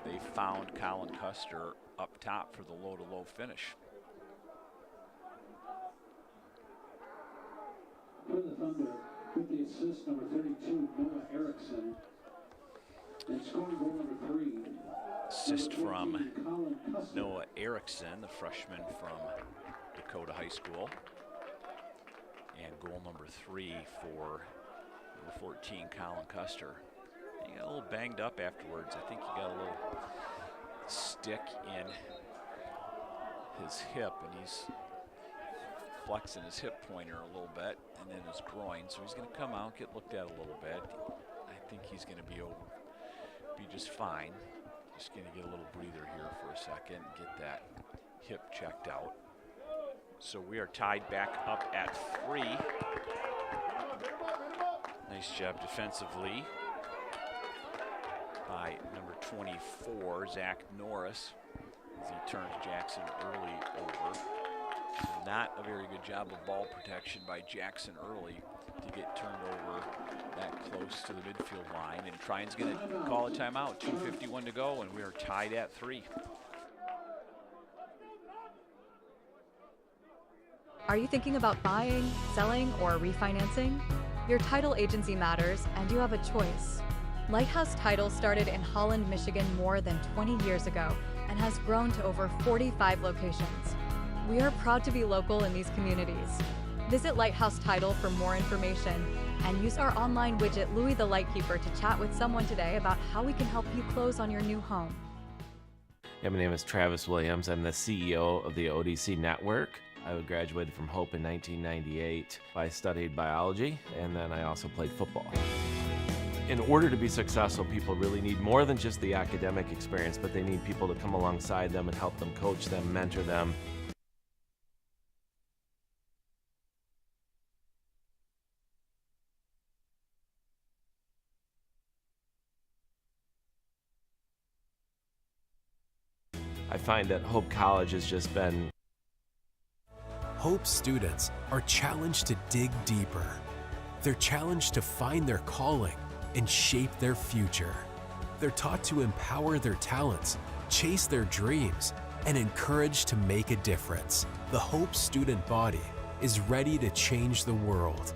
they found Colin Custer up top for the low-to-low finish. For the Thunder, with the assist, number 32, Noah Erickson. And scoring goal number 3. Assist from Noah Erickson, the freshman from Dakota High School. And goal number 3 for number 14, Colin Custer. He got a little banged up afterwards. I think he got a little stick in his hip, and he's flexing his hip pointer a little bit and then his groin. So he's going to come out, get looked at a little bit. I think he's going to be just fine. Just going to get a little breather here for a second and get that hip checked out. So we are tied back up at 3. Nice job defensively by number 24, Zach Norris, as he turns Jackson Early over. Not a very good job of ball protection by Jackson Early to get turned over that close to the midfield line. And Trine's going to call a timeout, 2:51 to go, and we are tied at 3. Are you thinking about buying, selling, or refinancing? Your title agency matters, and you have a choice. Lighthouse Title started in Holland, Michigan more than 20 years ago and has grown to over 45 locations. We are proud to be local in these communities. Visit Lighthouse Title for more information and use our online widget Louis the Lightkeeper to chat with someone today about how we can help you close on your new home. Yeah, my name is Travis Williams. I'm the CEO of the ODC Network. I graduated from Hope in 1998. I studied biology, and then I also played football. In order to be successful, people really need more than just the academic experience, but they need people to come alongside them and help them, coach them, mentor them. I find that Hope College has just been... Hope students are challenged to dig deeper. They're challenged to find their calling and shape their future. They're taught to empower their talents, chase their dreams, and encouraged to make a difference. The Hope student body is ready to change the world.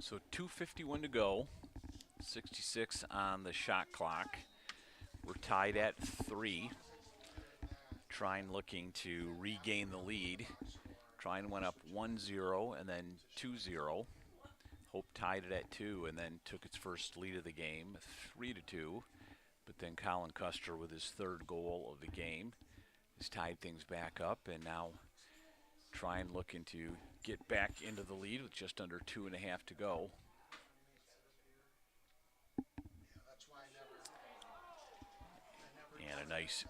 So 2:51 to go, 66 on the shot clock. We're tied at 3. Trine looking to regain the lead. Trine went up 1-0 and then 2-0. Hope tied it at 2 and then took its first lead of the game, 3-2. But then Colin Custer with his third goal of the game has tied things back up, and now Trine looking to get back into the lead with just under 2.5 to go. And a nice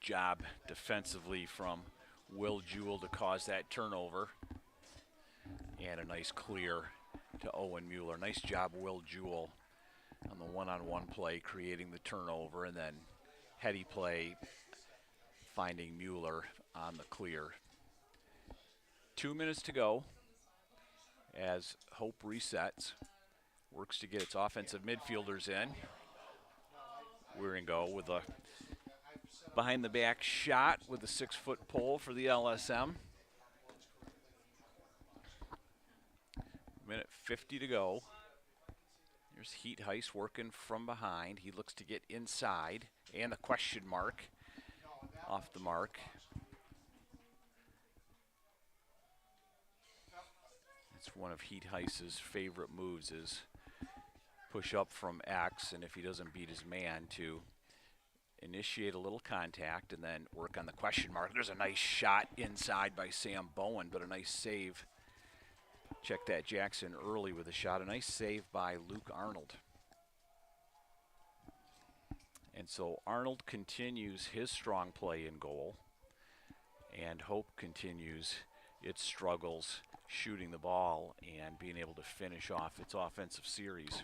job defensively from Will Jewell to cause that turnover. And a nice clear to Owen Mueller. Nice job, Will Jewell, on the one-on-one play, creating the turnover, and then heady play, finding Mueller on the clear. 2 minutes to go as Hope resets. Works to get its offensive midfielders in. Wieringo with a behind-the-back shot with a 6-foot pole for the LSM. Minute 50 to go. Here's Heat Heist working from behind. He looks to get inside, and the question mark off the mark. It's one of Heat Heist's favorite moves, is push up from X, and if he doesn't beat his man, to initiate a little contact and then work on the question mark. There's a nice shot inside by Sam Bowen, but a nice save. Check that, Jackson early with a shot. A nice save by Luke Arnold. And so Arnold continues his strong play in goal, and Hope continues its struggles shooting the ball and being able to finish off its offensive series.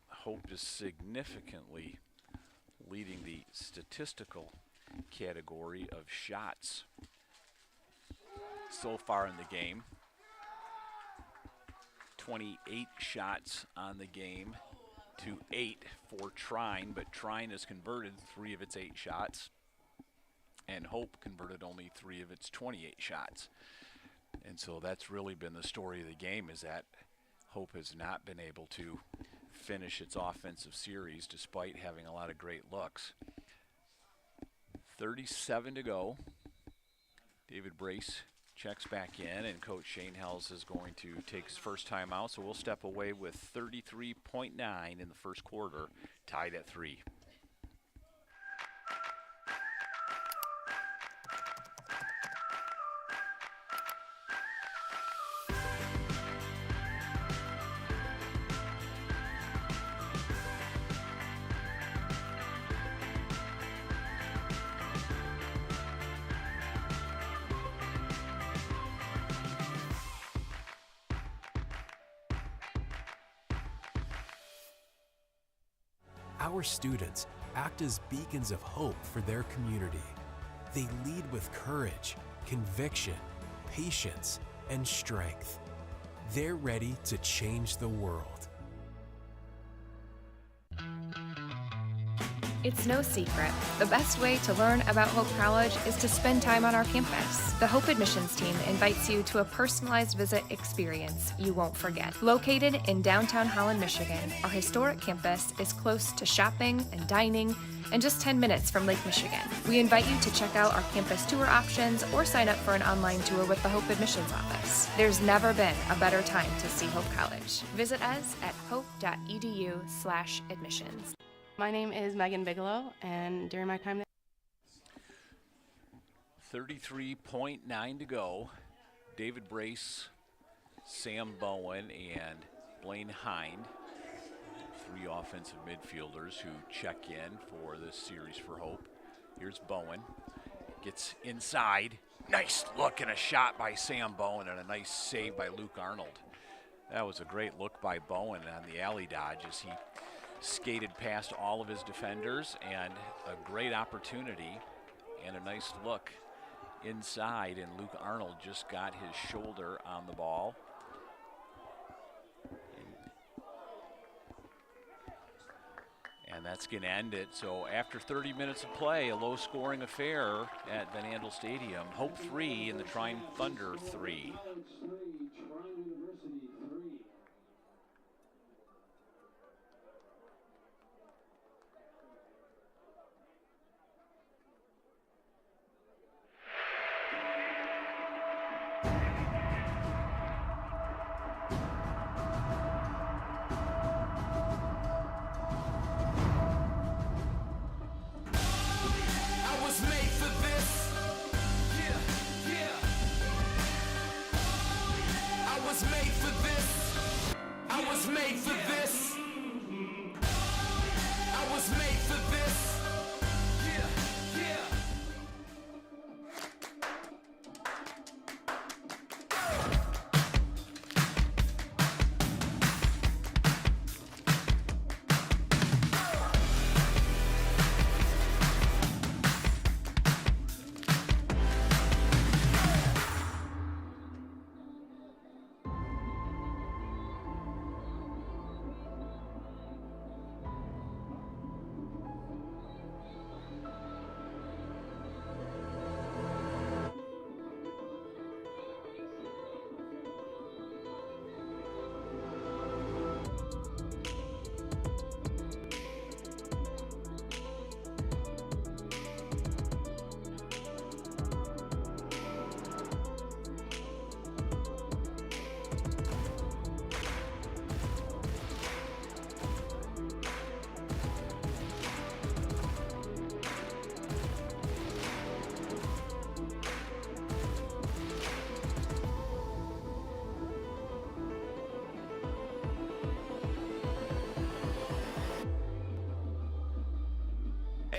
Hope is significantly leading the statistical category of shots so far in the game. 28 shots on the game to 8 for Trine, but Trine has converted 3 of its 8 shots, and Hope converted only 3 of its 28 shots. And so that's really been the story of the game, is that Hope has not been able to finish its offensive series despite having a lot of great looks. 37 to go. David Brace checks back in, and Coach Shane Hells is going to take his first time out, so we'll step away with 33.9 in the first quarter, tied at 3. Our students act as beacons of hope for their community. They lead with courage, conviction, patience, and strength. They're ready to change the world. It's no secret. The best way to learn about Hope College is to spend time on our campus. The Hope admissions team invites you to a personalized visit experience you won't forget. Located in downtown Holland, Michigan, our historic campus is close to shopping and dining and just 10 minutes from Lake Michigan. We invite you to check out our campus tour options or sign up for an online tour with the Hope admissions office. There's never been a better time to see Hope College. Visit us at hope.edu/admissions. My name is Megan Bigelow, and during my time there, 33.9 to go. David Brace, Sam Bowen, and Blaine Hind, 3 offensive midfielders who check in for this series for Hope. Here's Bowen, gets inside. Nice look and a shot by Sam Bowen, and a nice save by Luke Arnold. That was a great look by Bowen on the alley dodge as he skated past all of his defenders, and a great opportunity and a nice look inside, and Luke Arnold just got his shoulder on the ball. And that's going to end it. So after 30 minutes of play, a low-scoring affair at Van Andel Stadium. Hope 3 and the Trine Thunder 3.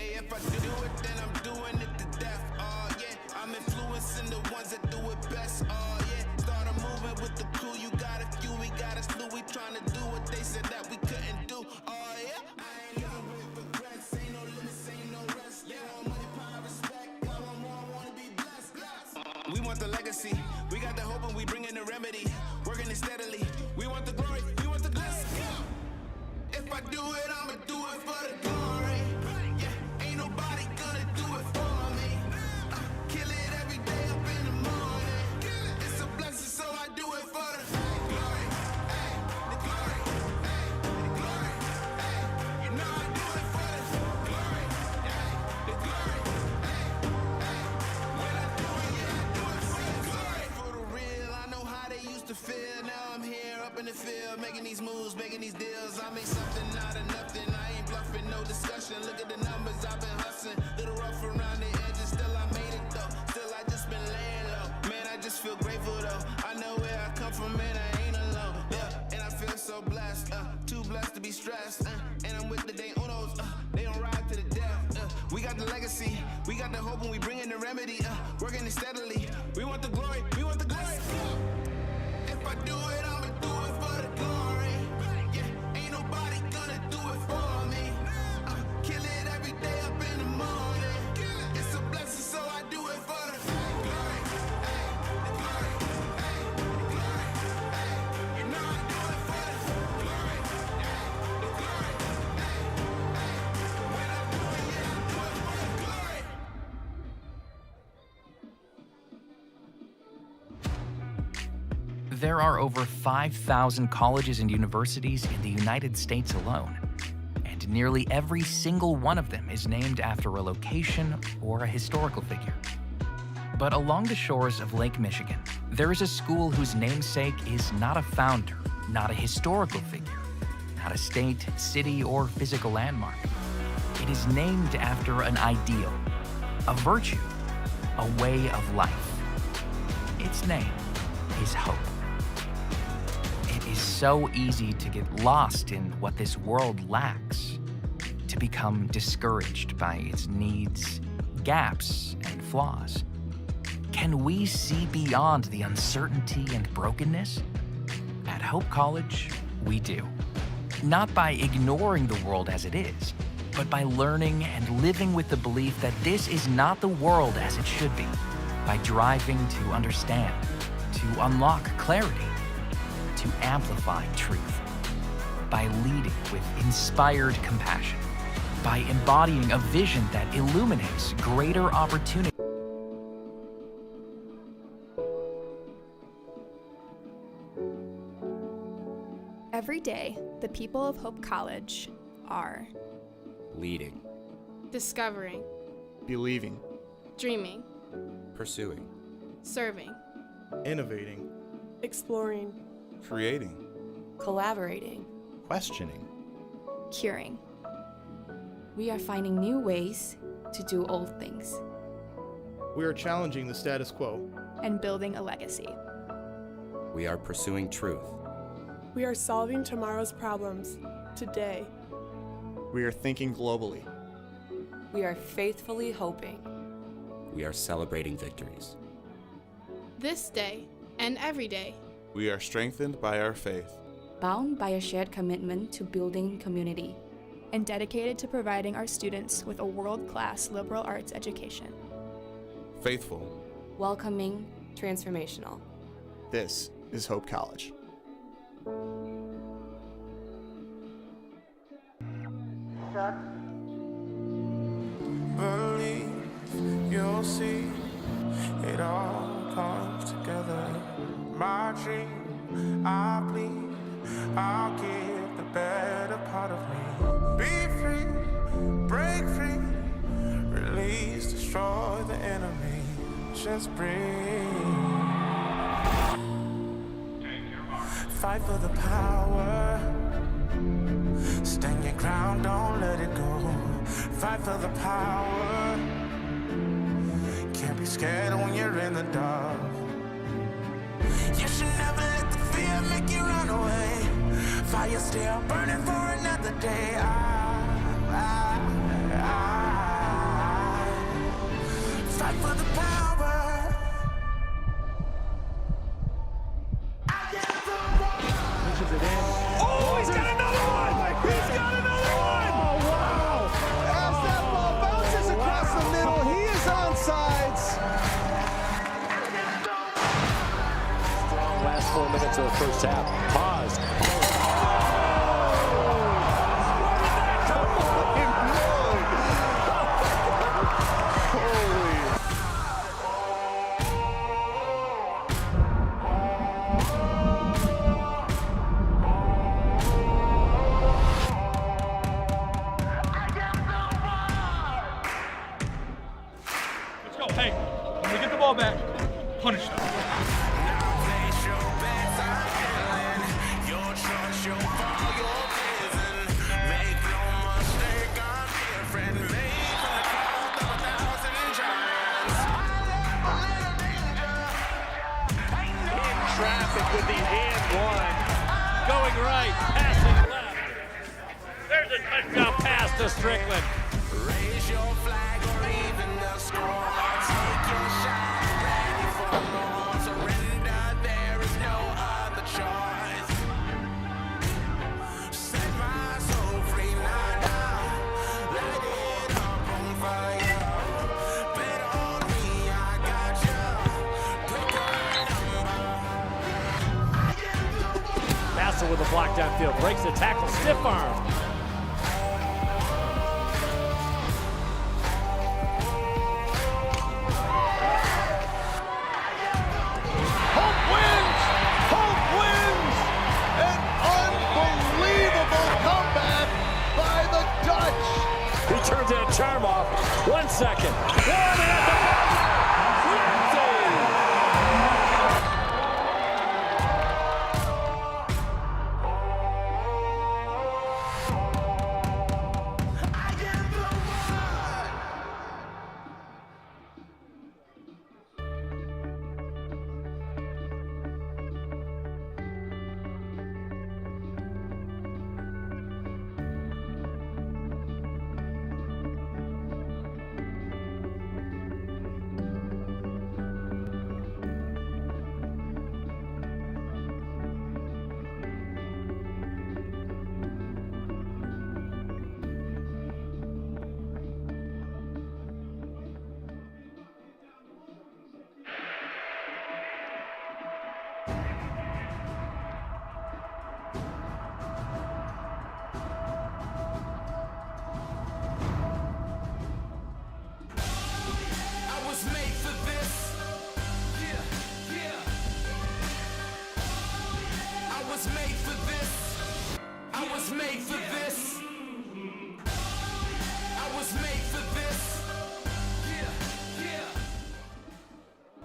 Hey, if I do it, then I'm doing it to death. Oh yeah, I'm influencing the ones that do it best. Oh yeah, start a movement with the crew. You got a few, we got a slew. We trying to do what they said that we couldn't do. Oh yeah, I ain't living with regrets. Ain't no limits, ain't no rest. Yeah, money, power, respect. I want more, I wanna be blessed. We want the legacy. We got the hope and we bring in the remedy. Working it steadily. We want the glory. We want the blessing. If I do it, I'ma do it for the glory. Yeah, ain't nobody gonna do it for me. Kill it every day up in the morning. It's a blessing, so I do it for the glory. Ay, the glory. Ay, the glory. Ay, you know I do it for the glory. Ay, the glory. Ay, ay, when I do it, yeah, I do it for the glory. For the real, I know how they used to feel. Now I'm here up in the field, making these moves, making these deals. I made something out of nothing. I ain't bluffing, no discussion. Look at the numbers, I've been hustling. Little rough around the edges, still I made it though. Still I just been laying low. Man, I just feel grateful though. I know where I come from, man, I ain't alone. Yeah, and I feel so blessed. Too blessed to be stressed. And I'm with the day unos. They don't ride to the death. We got the legacy. We got the hope and we bring in the remedy. Working it steadily. We want the glory. We want the glory. If I do it, I'ma do it for the glory. Yeah, ain't nobody gonna do it for me. Kill it every day up in the morning. It's a blessing, so I do it for the glory. Ay, the glory. Ay, the glory. Ay, you know I do it for the glory. Ay, the glory. Ay, ay, when I do it, yeah, I do it for the glory. There are over 5,000 colleges and universities in the United States alone, and nearly every single one of them is named after a location or a historical figure. But along the shores of Lake Michigan, there is a school whose namesake is not a founder, not a historical figure, not a state, city, or physical landmark. It is named after an ideal, a virtue, a way of life. Its name is hope. It is so easy to get lost in what this world lacks, to become discouraged by its needs, gaps, and flaws. Can we see beyond the uncertainty and brokenness? At Hope College, we do. Not by ignoring the world as it is, but by learning and living with the belief that this is not the world as it should be, by driving to understand, to unlock clarity, to amplify truth, by leading with inspired compassion, by embodying a vision that illuminates greater opportunity. Every day, the people of Hope College are leading, discovering, believing, dreaming, pursuing, serving, innovating, exploring, creating, collaborating, questioning, curing. We are finding new ways to do old things. We are challenging the status quo and building a legacy. We are pursuing truth. We are solving tomorrow's problems today. We are thinking globally. We are faithfully hoping. We are celebrating victories. This day and every day, we are strengthened by our faith, bound by a shared commitment to building community, and dedicated to providing our students with a world-class liberal arts education. Faithful, welcoming, transformational. This is Hope College. Believe you'll see it all comes together. My dream, I bleed, I'll give the better part of me. Be free, break free, release, destroy the enemy. Just breathe. Fight for the power. Stand your ground, don't let it go. Fight for the power. Can't be scared when you're in the dark. You should never let the fear make you run away. Fire still burning for another day. Sapp, pause. Let's go. Hey, when we get the ball back, punish them. Traffic with the and one. Going right, passing left. There's a touchdown pass to Strickland. Raise your flag or even the score. Take your shot, ready for more. Surrender, there is no other choice. Set my soul free now. Light it up on fire. Bet on me, I got you. Pick a Bassel with a block downfield, breaks the tackle, stiff arm. Hope wins! Hope wins! An unbelievable comeback by the Dutch! He turns that charm off. 1 second. One at the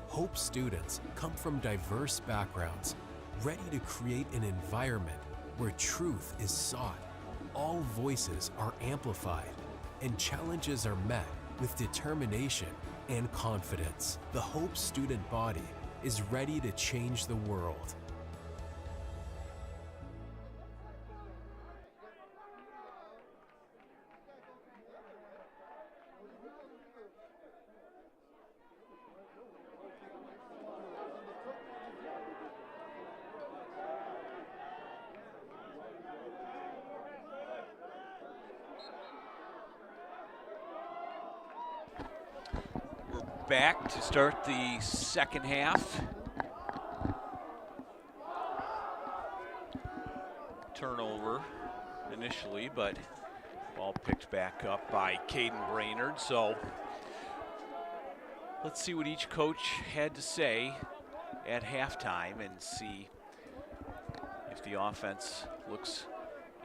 Hope students come from diverse backgrounds, ready to create an environment where truth is sought, all voices are amplified, and challenges are met with determination and confidence. The Hope student body is ready to change the world. Back to start the second half. Turnover initially, but ball picked back up by Caden Brainerd. So let's see what each coach had to say at halftime and see if the offense looks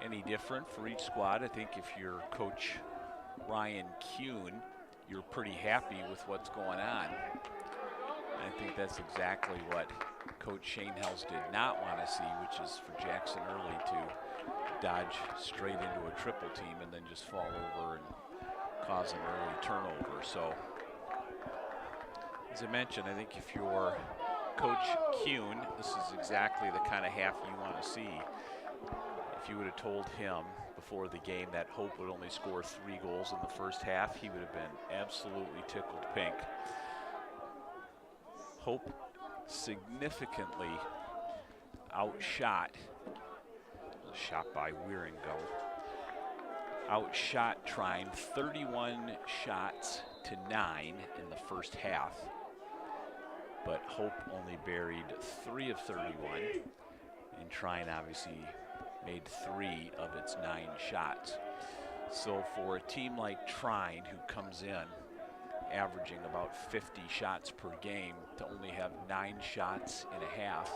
any different for each squad. I think if you're Coach Ryan Kuhn, you're pretty happy with what's going on. And I think that's exactly what Coach Shane Hells did not want to see, which is for Jackson Early to dodge straight into a triple team and then just fall over and cause an early turnover. So, as I mentioned, I think if you're Coach Kuhn, this is exactly the kind of half you want to see. If you would have told him before the game that Hope would only score 3 goals in the first half, he would have been absolutely tickled pink. Hope significantly outshot, shot by Wieringo, outshot Trine 31 shots to 9 in the first half. But Hope only buried 3 of 31. And Trine obviously made 3 of its 9 shots. So for a team like Trine, who comes in averaging about 50 shots per game, to only have 9 shots and a half,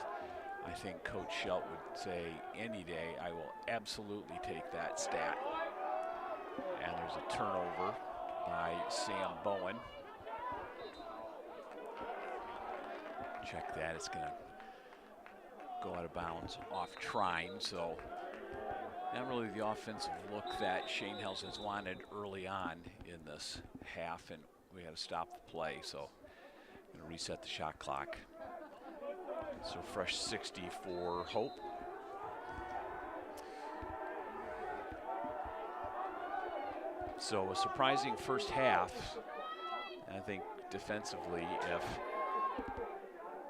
I think Coach Schelt would say, any day, I will absolutely take that stat. And there's a turnover by Sam Bowen. Check that, it's gonna go out of bounds off Trine, so not really the offensive look that Shane Hells has wanted early on in this half, and we had to stop the play, so gonna reset the shot clock. So fresh 60 for Hope. So a surprising first half. I think defensively, if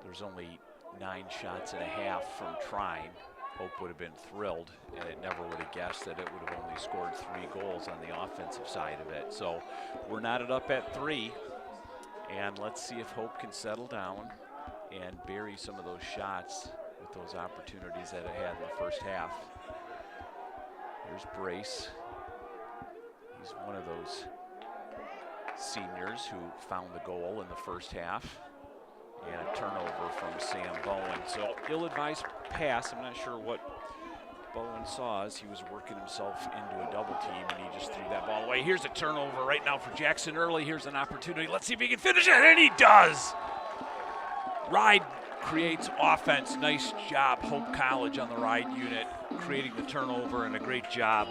there's only 9 shots and a half from Trine, Hope would have been thrilled, and it never would have guessed that it would have only scored 3 goals on the offensive side of it. So we're knotted up at 3, and let's see if Hope can settle down and bury some of those shots with those opportunities that it had in the first half. Here's Brace. He's one of those seniors who found the goal in the first half. And a turnover from Sam Bowen. So ill-advised pass. I'm not sure what Bowen saw as he was working himself into a double team, and he just threw that ball away. Here's a turnover right now for Jackson Early. Here's an opportunity. Let's see if he can finish it, and he does. Ride creates offense. Nice job, Hope College on the Ride unit, creating the turnover, and a great job.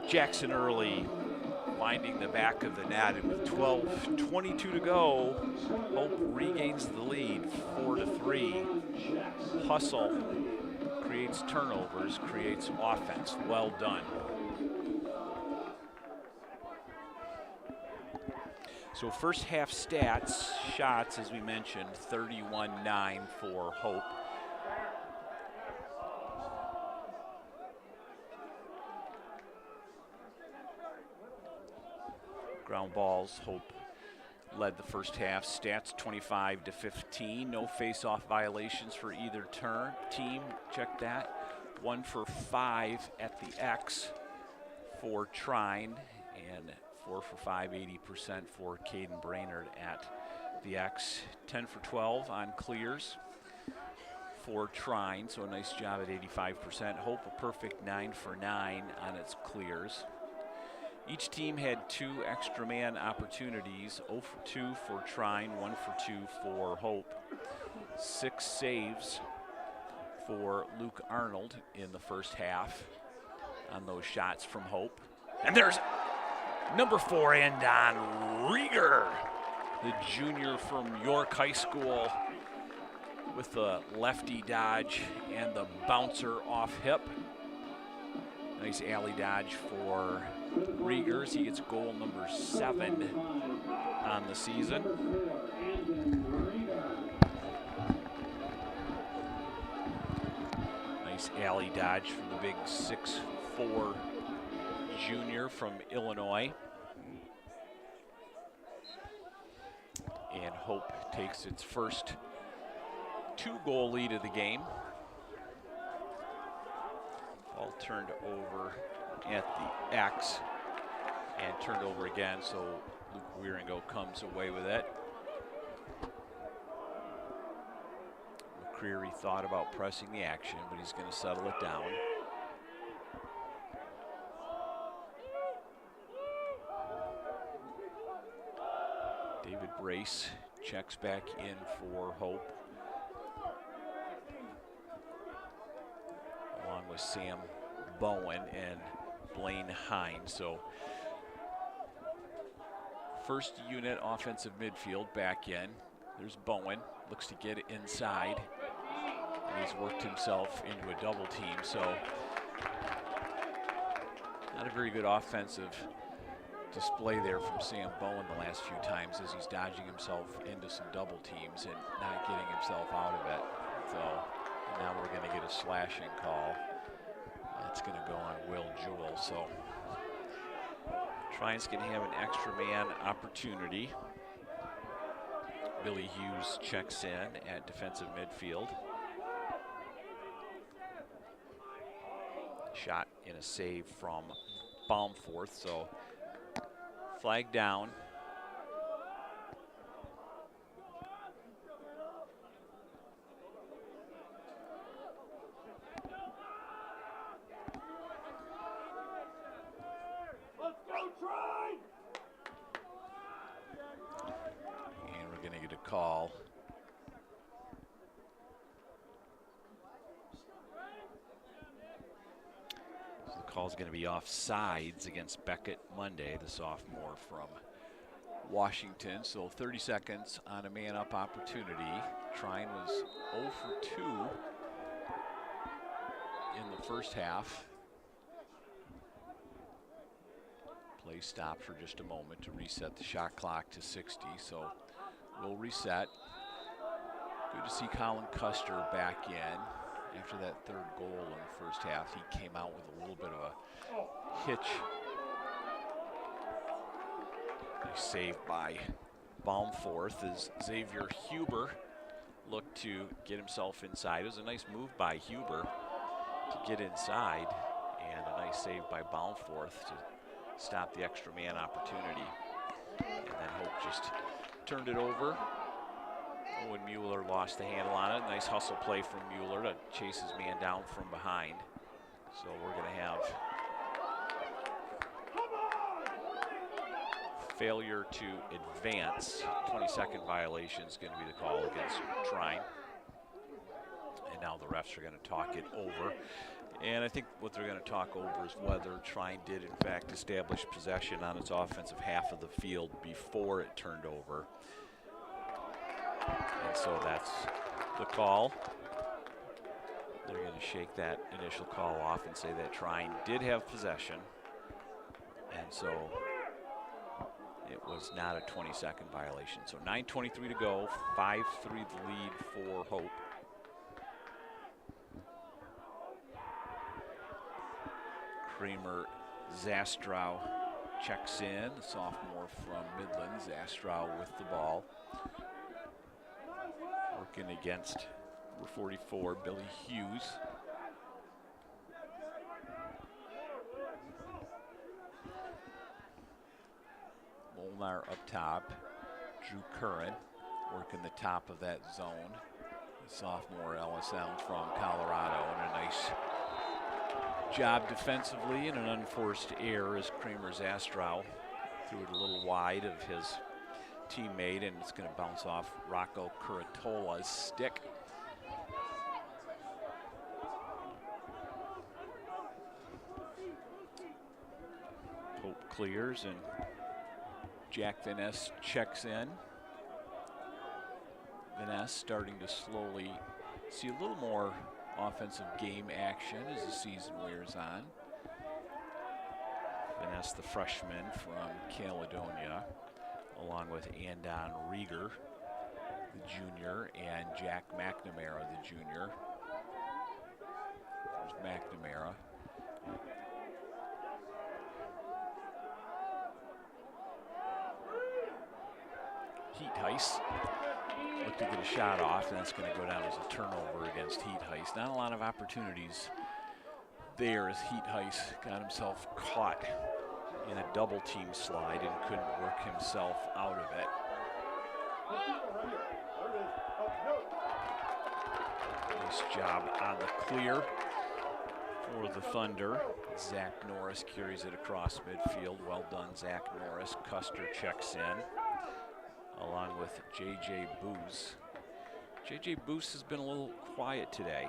Jackson Early finding the back of the net, and with 12:22 to go, Hope regains the lead, 4-3. Hustle creates turnovers, creates offense. Well done. So first half stats, shots, as we mentioned, 31-9 for Hope. Ground balls, Hope led the first half. Stats 25-15. No face-off violations for either team. Check that. 1 for 5 at the X for Trine, and 4 for 5, 80% for Caden Brainerd at the X. 10 for 12 on clears for Trine, so a nice job at 85%. Hope a perfect 9 for 9 on its clears. Each team had 2 extra man opportunities, 0 for 2 for Trine, 1 for 2 for Hope. 6 saves for Luke Arnold in the first half on those shots from Hope. And there's number 4, Andon Rieger, the junior from York High School, with the lefty dodge and the bouncer off hip. Nice alley dodge for Riegers. He gets goal number 7 on the season. Nice alley dodge from the big 6'4" junior from Illinois. And Hope takes its first 2-goal lead of the game. Ball turned over at the X and turned over again, so Luke Wieringo comes away with it. McCreary thought about pressing the action, but he's going to settle it down. David Brace checks back in for Hope, along with Sam Bowen and Blaine Hines. So first unit offensive midfield back in. There's Bowen, looks to get it inside, and he's worked himself into a double team. So not a very good offensive display there from Sam Bowen the last few times, as he's dodging himself into some double teams and not getting himself out of it. So now we're going to get a slashing call. That's going to go on Will Jewell. So Trine's going to have an extra man opportunity. Billy Hughes checks in at defensive midfield. shot in a save from Baumforth. So flag down. Let's go, Trine! And we're going to get a call. So the call is going to be offsides against Beckett Monday, the sophomore from Washington. So 30 seconds on a man-up opportunity. Trine was 0 for 2 in the first half. Play stopped for just a moment to reset the shot clock to 60. So we'll reset. Good to see Colin Custer back in. After that third goal in the first half, he came out with a little bit of a hitch. Nice save by Baumforth as Xavier Huber looked to get himself inside. It was a nice move by Huber to get inside, and a nice save by Baumforth to stop the extra man opportunity. And then Hope just turned it over. Owen Mueller lost the handle on it. Nice hustle play from Mueller to chase his man down from behind. So we're going to have failure to advance. 20-second violation is going to be the call against Trine. And now the refs are going to talk it over. And I think what they're going to talk over is whether Trine did in fact establish possession on its offensive half of the field before it turned over. And so that's the call. They're going to shake that initial call off and say that Trine did have possession. And so it was not a 20-second violation. So 9:23 to go, 5-3 the lead for Hope. Kramer Zastrow checks in, the sophomore from Midland. Zastrow with the ball. Working against number 44, Billy Hughes. Molnar up top. Drew Curran working the top of that zone. The sophomore LSM from Colorado, and a nice job defensively and an unforced error as Kramer Zastrow threw it a little wide of his teammate, and it's going to bounce off Rocco Curatola's stick. Hope clears and Jack Van Ness checks in. Van Ness starting to slowly see a little more offensive game action as the season wears on. Van Ness, the freshman from Caledonia, along with Andon Rieger, the junior, and Jack McNamara, the junior. There's McNamara. Heat Heist looked to get a shot off, and that's going to go down as a turnover against Heat Heist. Not a lot of opportunities there as Heat Heist got himself caught in a double team slide and couldn't work himself out of it. Nice job on the clear for the Thunder. Zach Norris carries it across midfield. Well done, Zach Norris. Custer checks in, along with J.J. Boos. J.J. Boos has been a little quiet today.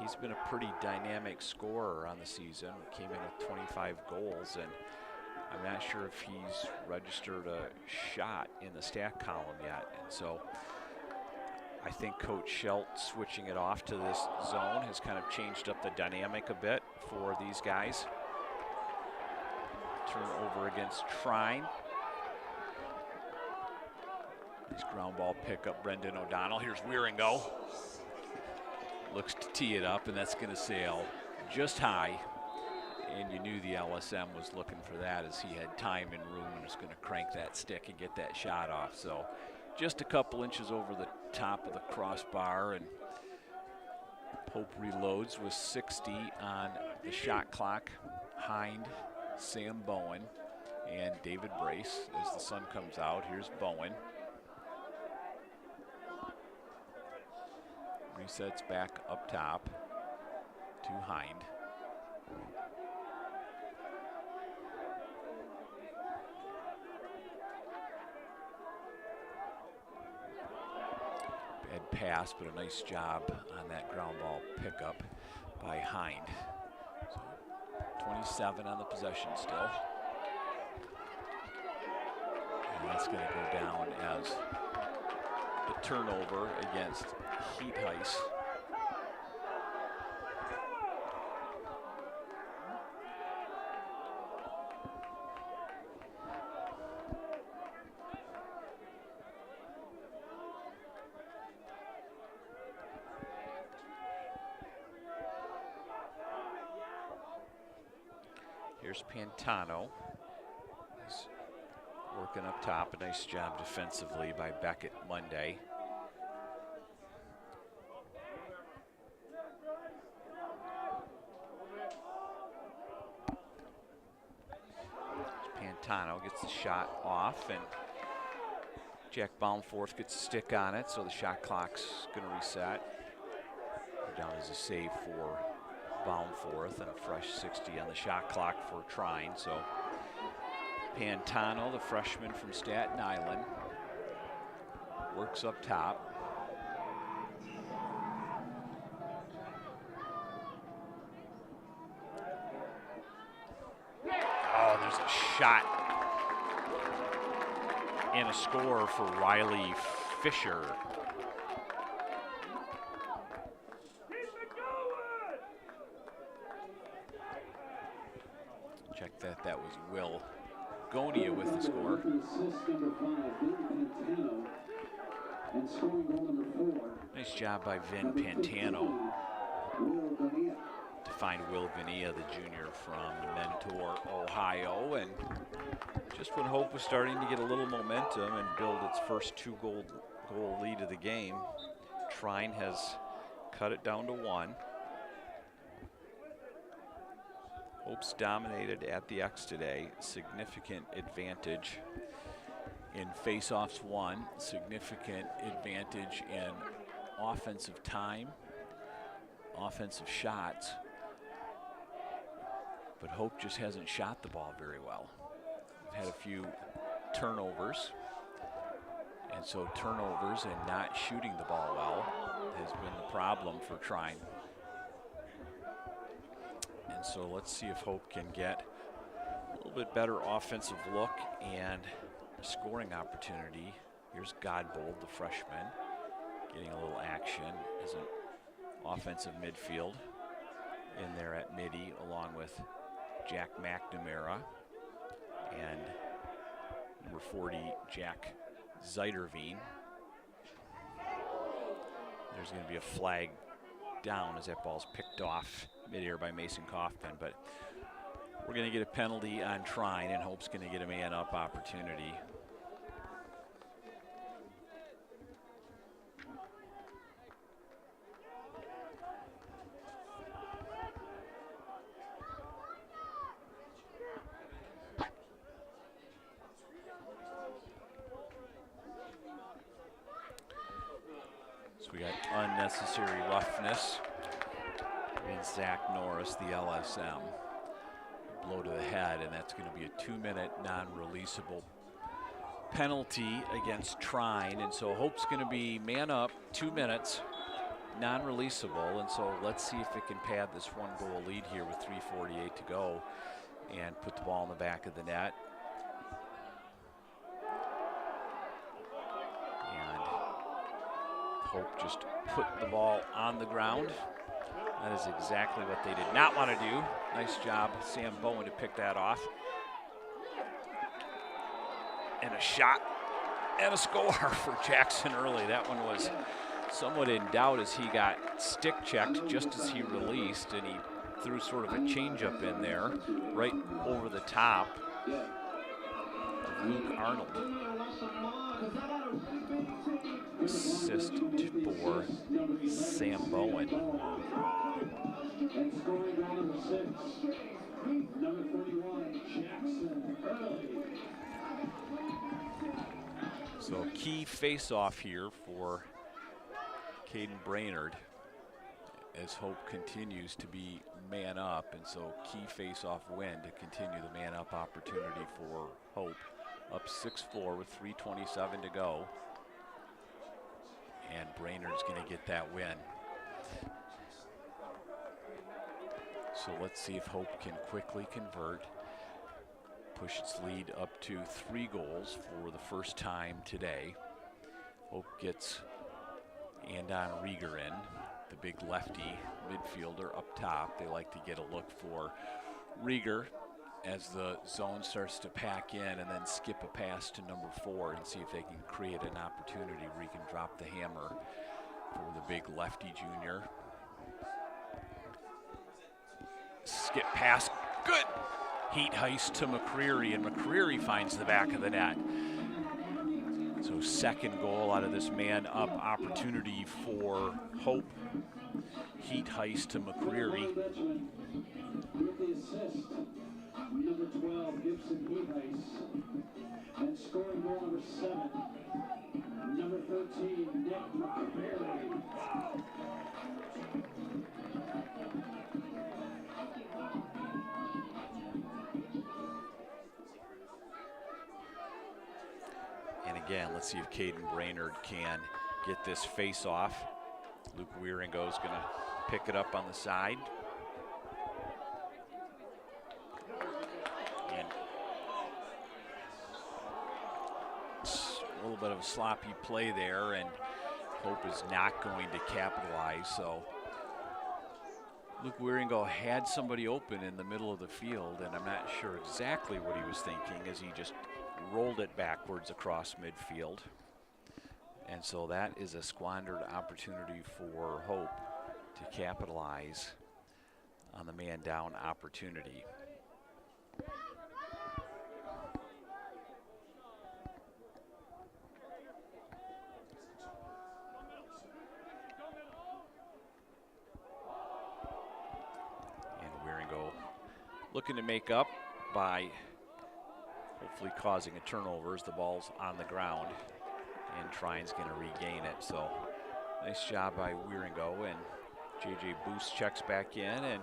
He's been a pretty dynamic scorer on the season. Came in with 25 goals, and I'm not sure if he's registered a shot in the stat column yet. And so I think Coach Schelt switching it off to this zone has kind of changed up the dynamic a bit for these guys. Turnover against Trine. Nice ground ball pickup, Brendan O'Donnell. Here's Wieringo. Looks to tee it up, and that's going to sail just high. And you knew the LSM was looking for that as he had time and room and was going to crank that stick and get that shot off. So just a couple inches over the top of the crossbar, and Hope reloads with 60 on the shot clock. Hind, Sam Bowen, and David Brace as the sun comes out. Here's Bowen. Resets back up top to Hind. Bad pass, but a nice job on that ground ball pickup by Hind. So 27 on the possession still. And that's going to go down as a turnover against Heat Heis. Here's Pantano. He's working up top. A nice job defensively by Beckett Monday. Pantano gets the shot off, and Jack Baumforth gets a stick on it, so the shot clock's going to reset. Go down as a save for Baumforth and a fresh 60 on the shot clock for Trine. So Pantano, the freshman from Staten Island, works up top. Oh, there's a shot and a score for Riley Fisher. Check that. That was Will Gonia with the score. Nice job by Vin Pantano to find Will Gonia, the junior from Mentor, Ohio. And just when Hope was starting to get a little momentum and build its first two-goal lead of the game, Trine has cut it down to 1. Hope's dominated at the X today. Significant advantage in face-offs won. Significant advantage in offensive time, offensive shots. But Hope just hasn't shot the ball very well. We've had a few turnovers. And so turnovers and not shooting the ball well has been the problem for Trine. And so let's see if Hope can get a little bit better offensive look and a scoring opportunity. Here's Godbold, the freshman, getting a little action as an offensive midfield in there at midi, along with Jack McNamara and number 40, Jack Zeiderveen. There's going to be a flag down as that ball's picked off mid-air by Mason Kaufman, but we're going to get a penalty on Trine, and Hope's going to get a man-up opportunity. So we got unnecessary roughness against Zach Norris, the LSM. Blow to the head, and that's going to be a 2-minute non-releasable penalty against Trine. And so Hope's going to be man up, 2 minutes, non-releasable. And so let's see if it can pad this 1-goal lead here with 3:48 to go and put the ball in the back of the net. And Hope just put the ball on the ground. That is exactly what they did not want to do. Nice job, Sam Bowen, to pick that off. And a shot and a score for Jackson Early. That one was somewhat in doubt as he got stick checked just as he released, and he threw sort of a changeup in there right over the top of Luke Arnold. assist for Sam Bowen. And scoring goal number 6, number 31, Jackson Early. So key face-off here for Caden Brainerd as Hope continues to be man up, and so key face-off win to continue the man up opportunity for Hope. Up 6-4 with 3:27 to go, and Brainerd's going to get that win. So let's see if Hope can quickly convert, push its lead up to 3 goals for the first time today. Hope gets Andon Rieger in, the big lefty midfielder up top. They like to get a look for Rieger as the zone starts to pack in, and then skip a pass to number 4 and see if they can create an opportunity where he can drop the hammer for the big lefty junior. Skip pass, good heat heist to McCreary, and McCreary finds the back of the net. So second goal out of this man up opportunity for Hope. Heat heist to McCreary. With the assist, number 12, Gibson heat heist. And scoring goal number 7, number 13, Nick McCreary. And again, let's see if Caden Brainerd can get this face off. Luke Wieringo's going to pick it up on the side. And a little bit of a sloppy play there, and Hope is not going to capitalize. So Luke Wieringo had somebody open in the middle of the field, and I'm not sure exactly what he was thinking as he just rolled it backwards across midfield. And so that is a squandered opportunity for Hope to capitalize on the man down opportunity. And Wieringo looking to make up by hopefully causing a turnover as the ball's on the ground, and Trine's going to regain it. So nice job by Wieringo, and JJ Boost checks back in, and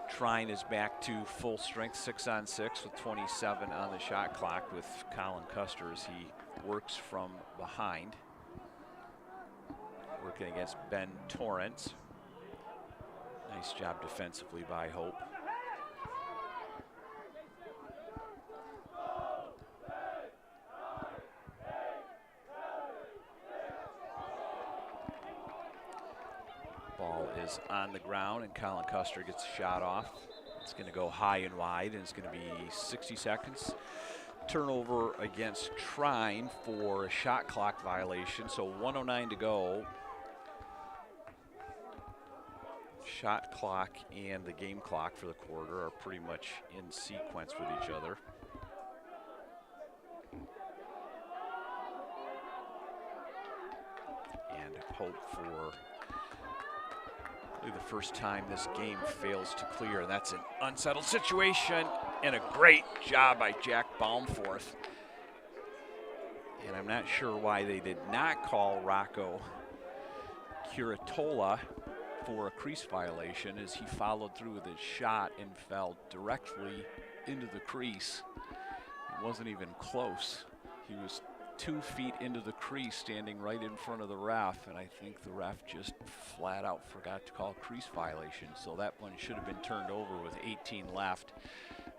Trine is back to full strength, 6-on-6 with 27 on the shot clock with Colin Custer as he works from behind, working against Ben Torrance. Nice job defensively by Hope. Ball is on the ground, and Colin Custer gets a shot off. It's going to go high and wide, and it's going to be 60 seconds. Turnover against Trine for a shot clock violation, so 1:09 to go. Shot clock and the game clock for the quarter are pretty much in sequence with each other. And Hope for the first time this game fails to clear. That's an unsettled situation, and a great job by Jack Baumforth. And I'm not sure why they did not call Rocco Curatola for a crease violation, as he followed through with his shot and fell directly into the crease. It wasn't even close. He was 2 feet into the crease, standing right in front of the ref, and I think the ref just flat out forgot to call a crease violation. So that one should have been turned over with 18 left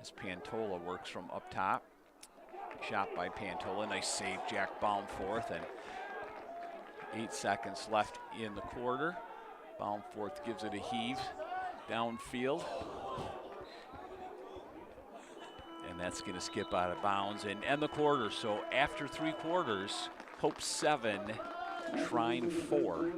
as Pantola works from up top. Shot by Pantola, nice save, Jack Baumforth, and 8 seconds left in the quarter. Baumforth gives it a heave downfield. And that's going to skip out of bounds and end the quarter. So after 3 quarters, Hope 7, Trine 4.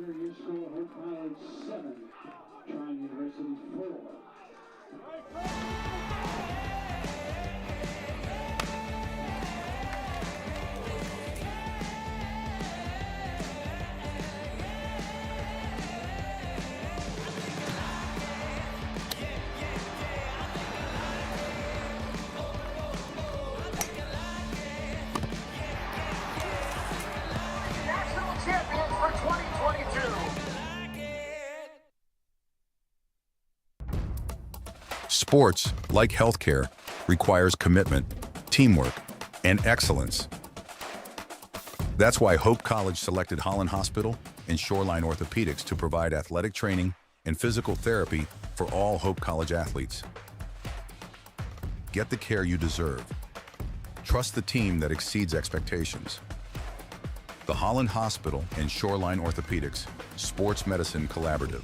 Sports, like healthcare, requires commitment, teamwork, and excellence. That's why Hope College selected Holland Hospital and Shoreline Orthopedics to provide athletic training and physical therapy for all Hope College athletes. Get the care you deserve. Trust the team that exceeds expectations. The Holland Hospital and Shoreline Orthopedics Sports Medicine Collaborative.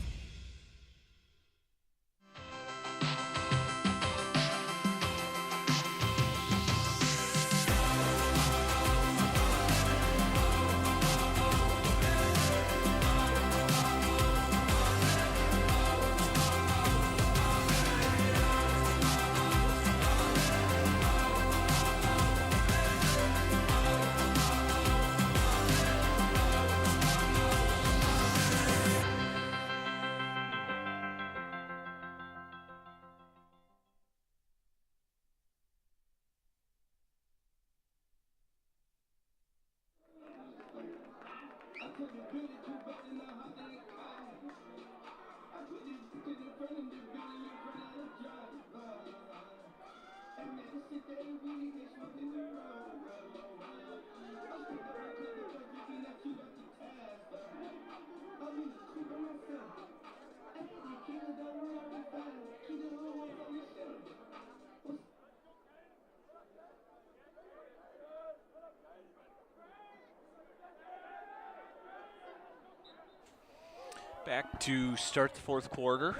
Back to start the fourth quarter.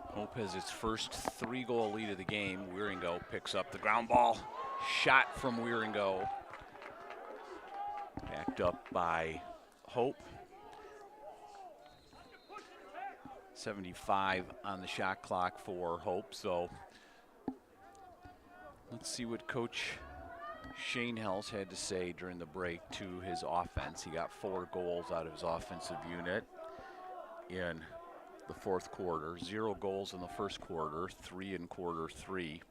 Hope has its first 3-goal lead of the game. Wieringo picks up the ground ball. Shot from Wieringo. Backed up by Hope. 75 on the shot clock for Hope. So let's see what Coach Shane Hells had to say during the break to his offense. He got 4 goals out of his offensive unit in the fourth quarter. 0 goals in the first quarter, 3 in quarter 3,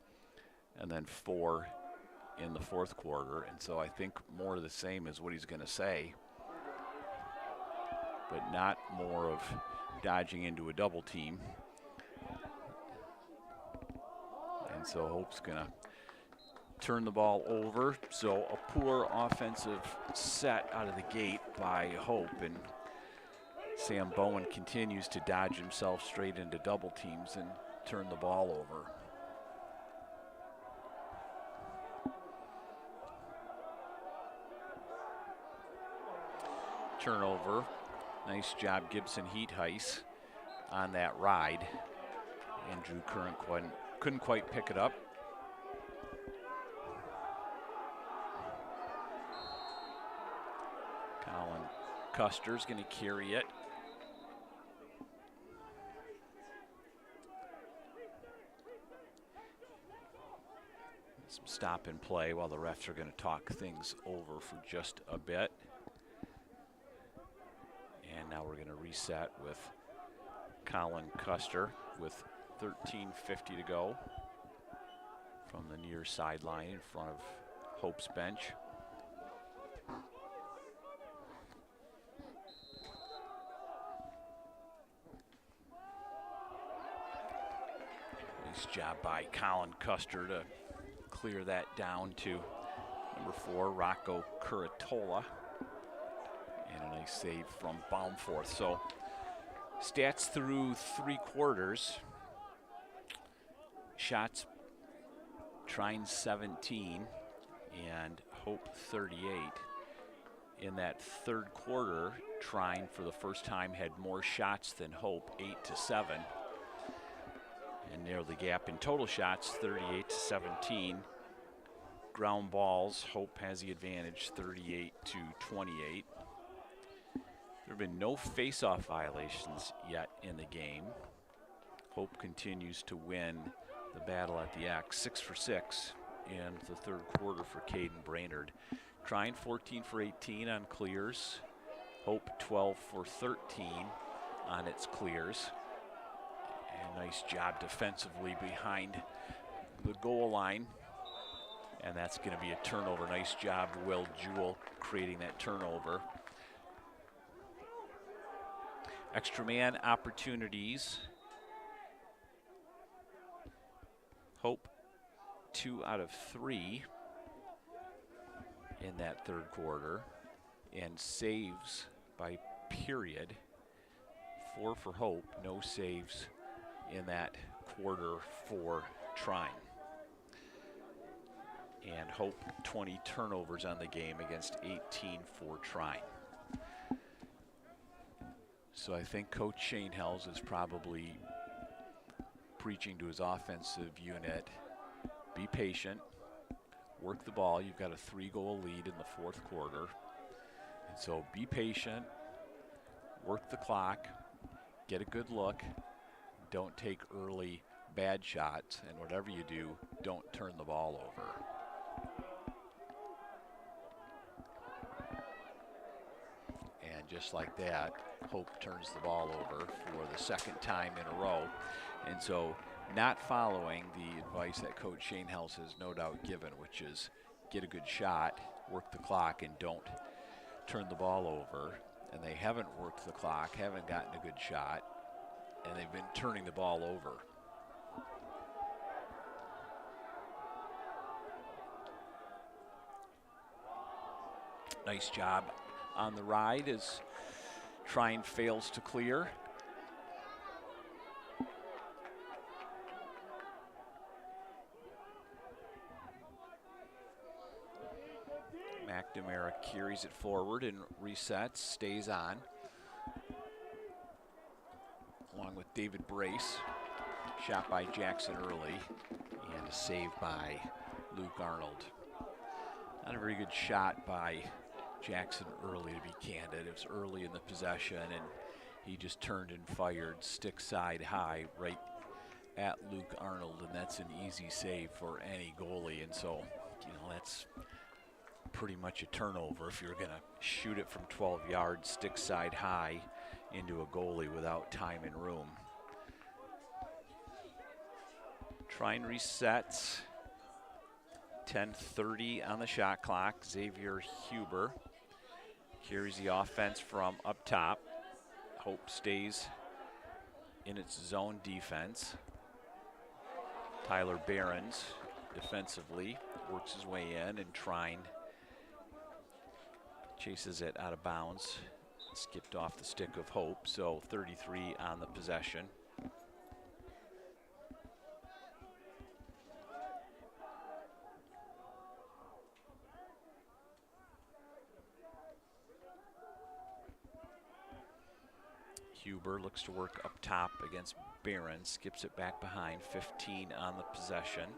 and then 4 in the fourth quarter. And so I think more of the same is what he's going to say, but not more of dodging into a double team. And so Hope's going to turn the ball over. So a poor offensive set out of the gate by Hope, and Sam Bowen continues to dodge himself straight into double teams and turn the ball over. Turnover. Nice job, Gibson Heat-Heiss on that ride. Andrew Curran couldn't quite pick it up. Colin Custer's going to carry it. Some stop and play while the refs are going to talk things over for just a bit. And now we're going to reset with Colin Custer with 13:50 to go from the near sideline in front of Hope's bench. Nice job by Colin Custer to clear that down to number 4, Rocco Curatola. And a nice save from Baumforth. So stats through 3 quarters. Shots, Trine 17 and Hope 38. In that third quarter, Trine for the first time had more shots than Hope, 8-7. And narrowed the gap in total shots, 38-17. Ground balls, Hope has the advantage, 38-28. There have been no face-off violations yet in the game. Hope continues to win the battle at the X, 6 for 6 in the third quarter for Caden Brainerd. Trine 14 for 18 on clears. Hope 12 for 13 on its clears. And nice job defensively behind the goal line. And that's going to be a turnover. Nice job, Will Jewell, creating that turnover. Extra man opportunities Hope 2 out of 3 in that third quarter, and saves by period 4 for Hope, no saves in that quarter for Trine. And Hope 20 turnovers on the game against 18 for Trine. So I think Coach Shane Hells is probably preaching to his offensive unit, be patient, work the ball. You've got a 3-goal lead in the fourth quarter. And so be patient, work the clock, get a good look, don't take early bad shots, and whatever you do, don't turn the ball over. And just like that, Hope turns the ball over for the second time in a row. And so not following the advice that Coach Shane Hells has no doubt given, which is get a good shot, work the clock, and don't turn the ball over. And they haven't worked the clock, haven't gotten a good shot, and they've been turning the ball over. Nice job on the ride as Trine fails to clear. McNamara carries it forward and resets, stays on. Along with David Brace, shot by Jackson Early, and a save by Luke Arnold. Not a very good shot by Jackson Early, to be candid. It was early in the possession, and he just turned and fired stick side high right at Luke Arnold, and that's an easy save for any goalie. And so, you know, that's pretty much a turnover if you're going to shoot it from 12 yards, stick side high into a goalie without time and room. Trine resets. 10:30 on the shot clock. Xavier Huber carries the offense from up top. Hope stays in its zone defense. Tyler Behrens defensively works his way in, and Trine chases it out of bounds. Skipped off the stick of Hope, so 33 on the possession. Huber looks to work up top against Barron, skips it back behind, 15 on the possession.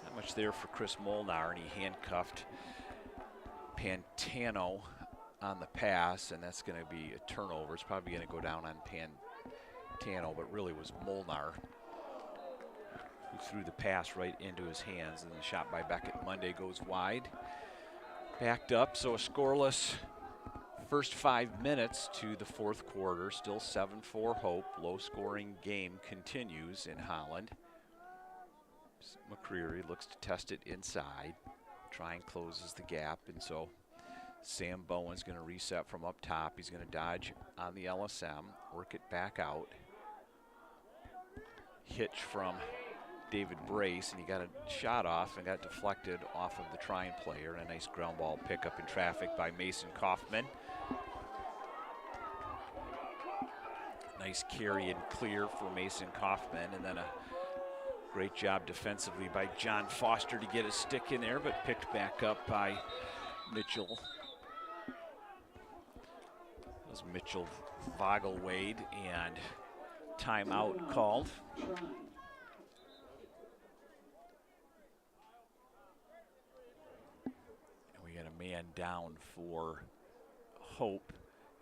Not much there for Chris Molnar, and he handcuffed Pantano on the pass, and that's going to be a turnover. It's probably going to go down on Pantano, but really was Molnar who threw the pass right into his hands, and the shot by Beckett Monday goes wide. Backed up, so a scoreless first 5 minutes to the fourth quarter. Still 7-4 Hope. Low-scoring game continues in Holland. McCreary looks to test it inside. Trine closes the gap, and so Sam Bowen's going to reset from up top. He's going to dodge on the LSM, work it back out. Hitch from David Brace, and he got a shot off and got deflected off of the Trine player, and a nice ground ball pickup in traffic by Mason Kaufman. Nice carry and clear for Mason Kaufman, and then a great job defensively by John Foster to get a stick in there, but picked back up by Mitchell. That was Mitchell Vogelwade, and timeout called. Man down for Hope,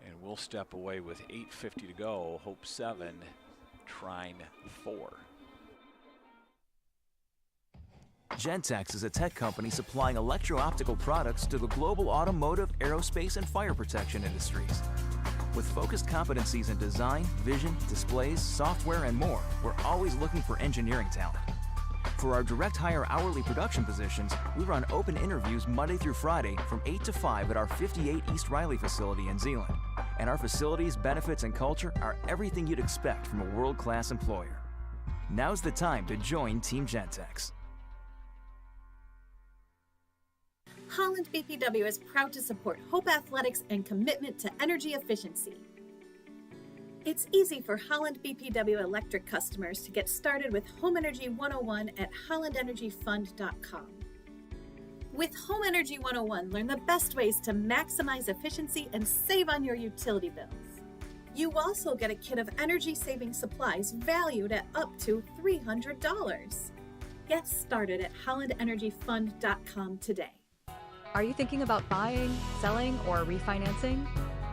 and we'll step away with 8:50 to go. Hope 7, Trine 4. Gentex is a tech company supplying electro-optical products to the global automotive, aerospace, and fire protection industries. With focused competencies in design, vision, displays, software, and more, we're always looking for engineering talent. For our direct hire hourly production positions, we run open interviews Monday through Friday from 8 to 5 at our 58 East Riley facility in Zeeland. And our facilities, benefits, and culture are everything you'd expect from a world-class employer. Now's the time to join Team Gentex. Holland BPW is proud to support Hope Athletics and commitment to energy efficiency. It's easy for Holland BPW electric customers to get started with Home Energy 101 at hollandenergyfund.com. With Home Energy 101, learn the best ways to maximize efficiency and save on your utility bills. You also get a kit of energy-saving supplies valued at up to $300. Get started at hollandenergyfund.com today. Are you thinking about buying, selling, or refinancing?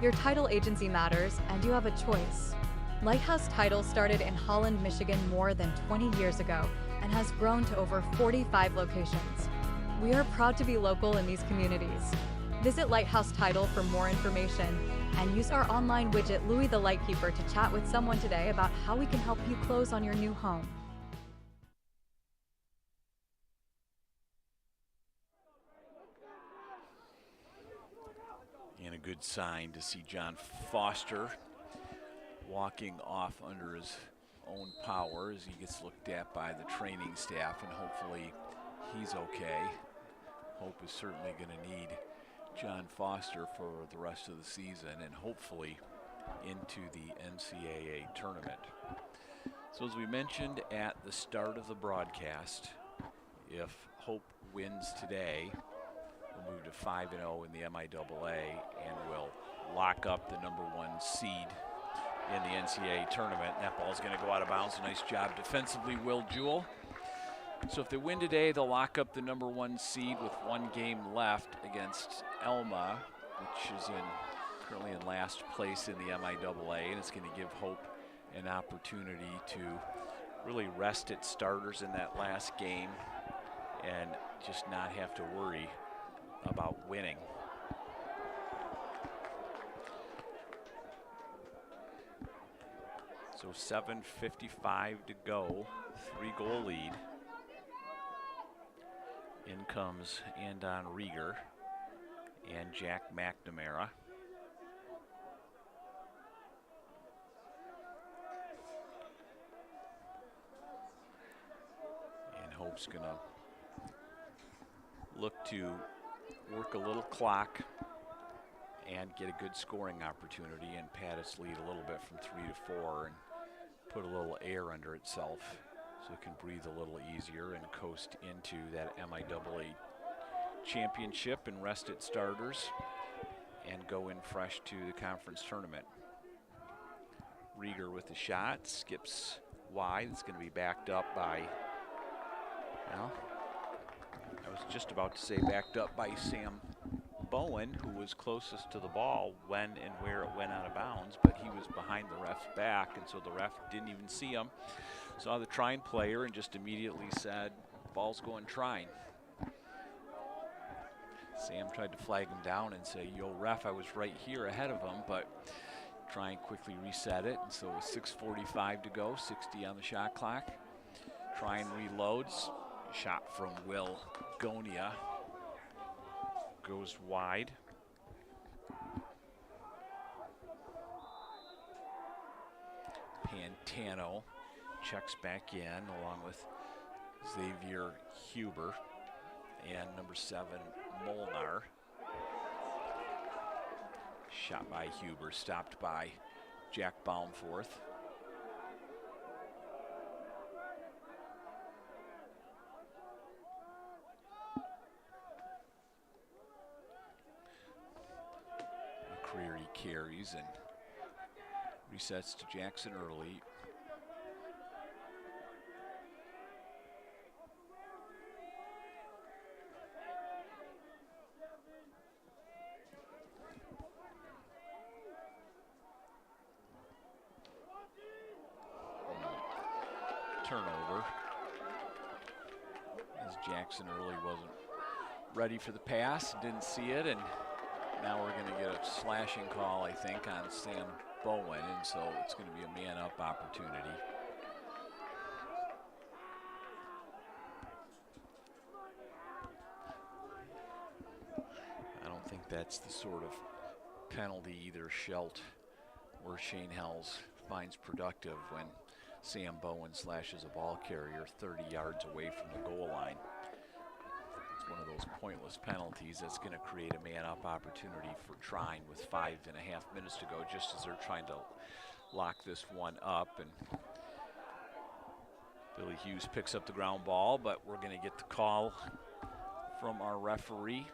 Your title agency matters, and you have a choice. Lighthouse Title started in Holland, Michigan more than 20 years ago and has grown to over 45 locations. We are proud to be local in these communities. Visit Lighthouse Title for more information and use our online widget Louis the Lightkeeper to chat with someone today about how we can help you close on your new home. And a good sign to see John Foster walking off under his own power as he gets looked at by the training staff, and hopefully he's okay. Hope is certainly going to need John Foster for the rest of the season and hopefully into the NCAA tournament. So as we mentioned at the start of the broadcast, if Hope wins today, we'll move to 5-0 in the MIAA and will lock up the #1 seed in the NCAA tournament. And that ball's going to go out of bounds. A nice job defensively, Will Jewell. So if they win today, they'll lock up the #1 seed with 1 game left against Elma, which is currently in last place in the MIAA, and it's going to give Hope an opportunity to really rest its starters in that last game and just not have to worry about winning. So 7:55 to go, 3-goal lead. In comes Andon Rieger and Jack McNamara. And Hope's gonna look to work a little clock and get a good scoring opportunity and pad its lead a little bit from 3 to 4 and put a little air under itself so it can breathe a little easier and coast into that MIAA championship and rest its starters and go in fresh to the conference tournament. Rieger with the shot, skips wide. It's going to be backed up by, well, I was just about to say backed up by Sam Bowen, who was closest to the ball when and where it went out of bounds, but he was behind the ref's back, and so the ref didn't even see him. Saw the Trine player and just immediately said, ball's going Trine. Sam tried to flag him down and say, yo ref, I was right here ahead of him, but Trine quickly reset it, and so with 6:45 to go, 60 on the shot clock. Trine reloads, shot from Will Gonia goes wide. Pantano checks back in along with Xavier Huber and #7 Molnar. Shot by Huber, stopped by Jack Baumforth. McCreary carries and resets to Jackson early. Turnover, as Jackson early wasn't ready for the pass, didn't see it, and now we're going to get a slashing call, I think, on Sam Bowen, and so it's going to be a man-up opportunity. I don't think that's the sort of penalty either Schelt where Shane Hells finds productive when Sam Bowen slashes a ball carrier 30 yards away from the goal line. It's one of those pointless penalties that's going to create a man-up opportunity for Trine with 5.5 minutes to go, just as they're trying to lock this one up. And Billy Hughes picks up the ground ball, but we're going to get the call from our referee.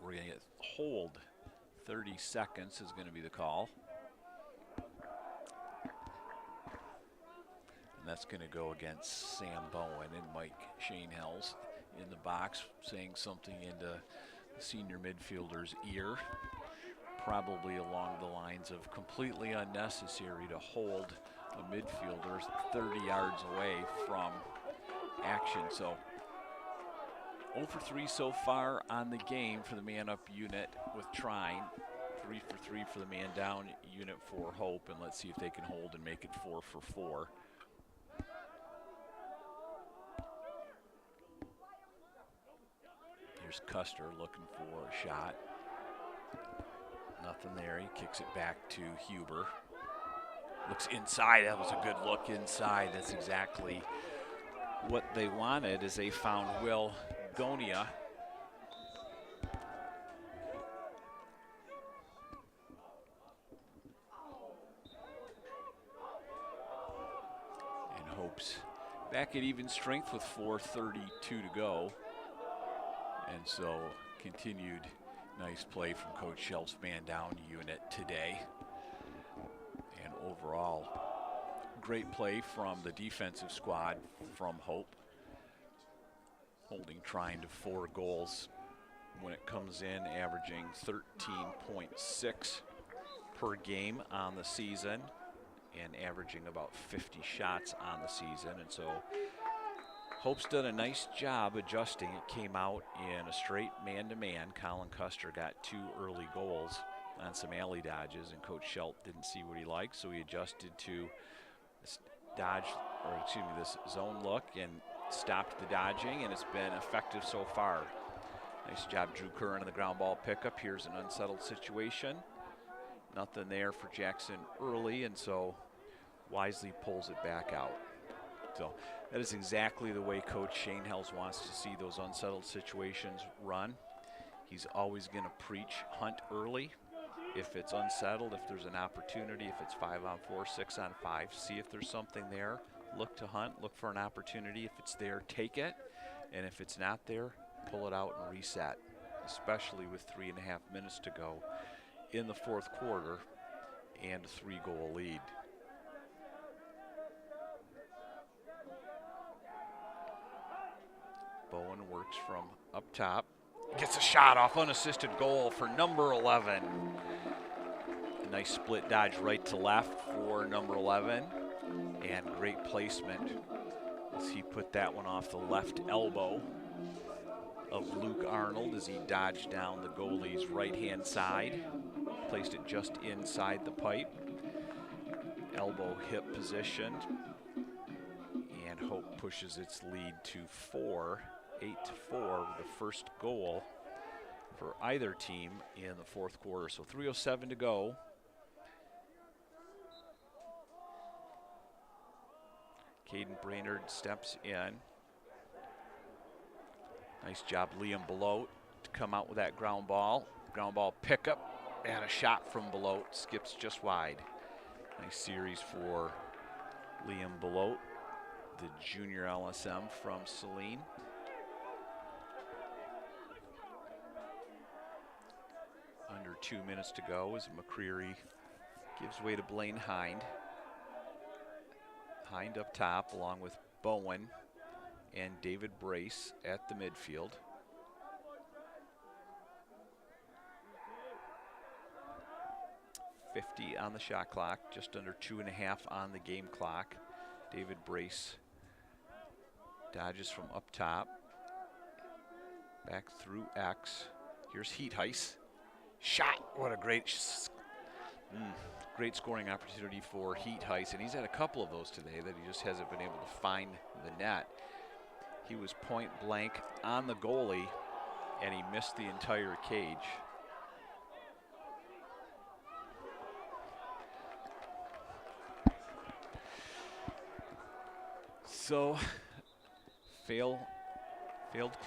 We're going to get hold. 30 seconds is going to be the call. And that's going to go against Sam Bowen and Mike Schoenhelz in the box, saying something into the senior midfielder's ear, probably along the lines of completely unnecessary to hold a midfielder 30 yards away from action. So 0 for 3 so far on the game for the man-up unit with Trine. 3 for 3 for the man-down unit for Hope, and let's see if they can hold and make it 4 for 4. Here's Custer looking for a shot. Nothing there. He kicks it back to Huber. Looks inside. That was a good look inside. That's exactly what they wanted, as they found Will Gonia. And Hope's back at even strength with 4:32 to go. And so continued nice play from Coach Shelf's man down unit today. And overall, great play from the defensive squad from Hope, holding Trine to 4 goals when it comes in, averaging 13.6 per game on the season and averaging about 50 shots on the season. And so Hope's done a nice job adjusting. It came out in a straight man-to-man. Colin Custer got 2 early goals on some alley dodges, and Coach Schelt didn't see what he liked, so he adjusted to this this zone look and stopped the dodging, and it's been effective so far. Nice job, Drew Curran, on the ground ball pickup. Here's an unsettled situation. Nothing there for Jackson early, and so wisely pulls it back out. So that is exactly the way Coach Schoenhelz wants to see those unsettled situations run. He's always going to preach hunt early. If it's unsettled, if there's an opportunity, if it's 5-on-4, 6-on-5, see if there's something there. Look to hunt, look for an opportunity. If it's there, take it. And if it's not there, pull it out and reset, especially with 3.5 minutes to go in the 4th quarter and a 3-goal lead. Bowen works from up top. Gets a shot off, unassisted goal for number 11. A nice split dodge right to left for number 11. And great placement as he put that one off the left elbow of Luke Arnold as he dodged down the goalie's right-hand side. Placed it just inside the pipe. Elbow hip positioned. And Hope pushes its lead to 4. 8-4 with the first goal for either team in the 4th quarter. So 3:07 to go. Caden Brainerd steps in. Nice job, Liam Belote, to come out with that ground ball. Ground ball pickup and a shot from Belote, skips just wide. Nice series for Liam Belote, the junior LSM from Saline. Under 2 minutes to go as McCreary gives way to Blaine Hind. Hind up top along with Bowen and David Brace at the midfield. .50 on the shot clock, just under 2.5 on the game clock. David Brace dodges from up top. Back through X. Here's Heatheis. Shot, what a great scoring opportunity for Heatheis, and he's had a couple of those today that he just hasn't been able to find the net. He was point blank on the goalie, and he missed the entire cage. So, failed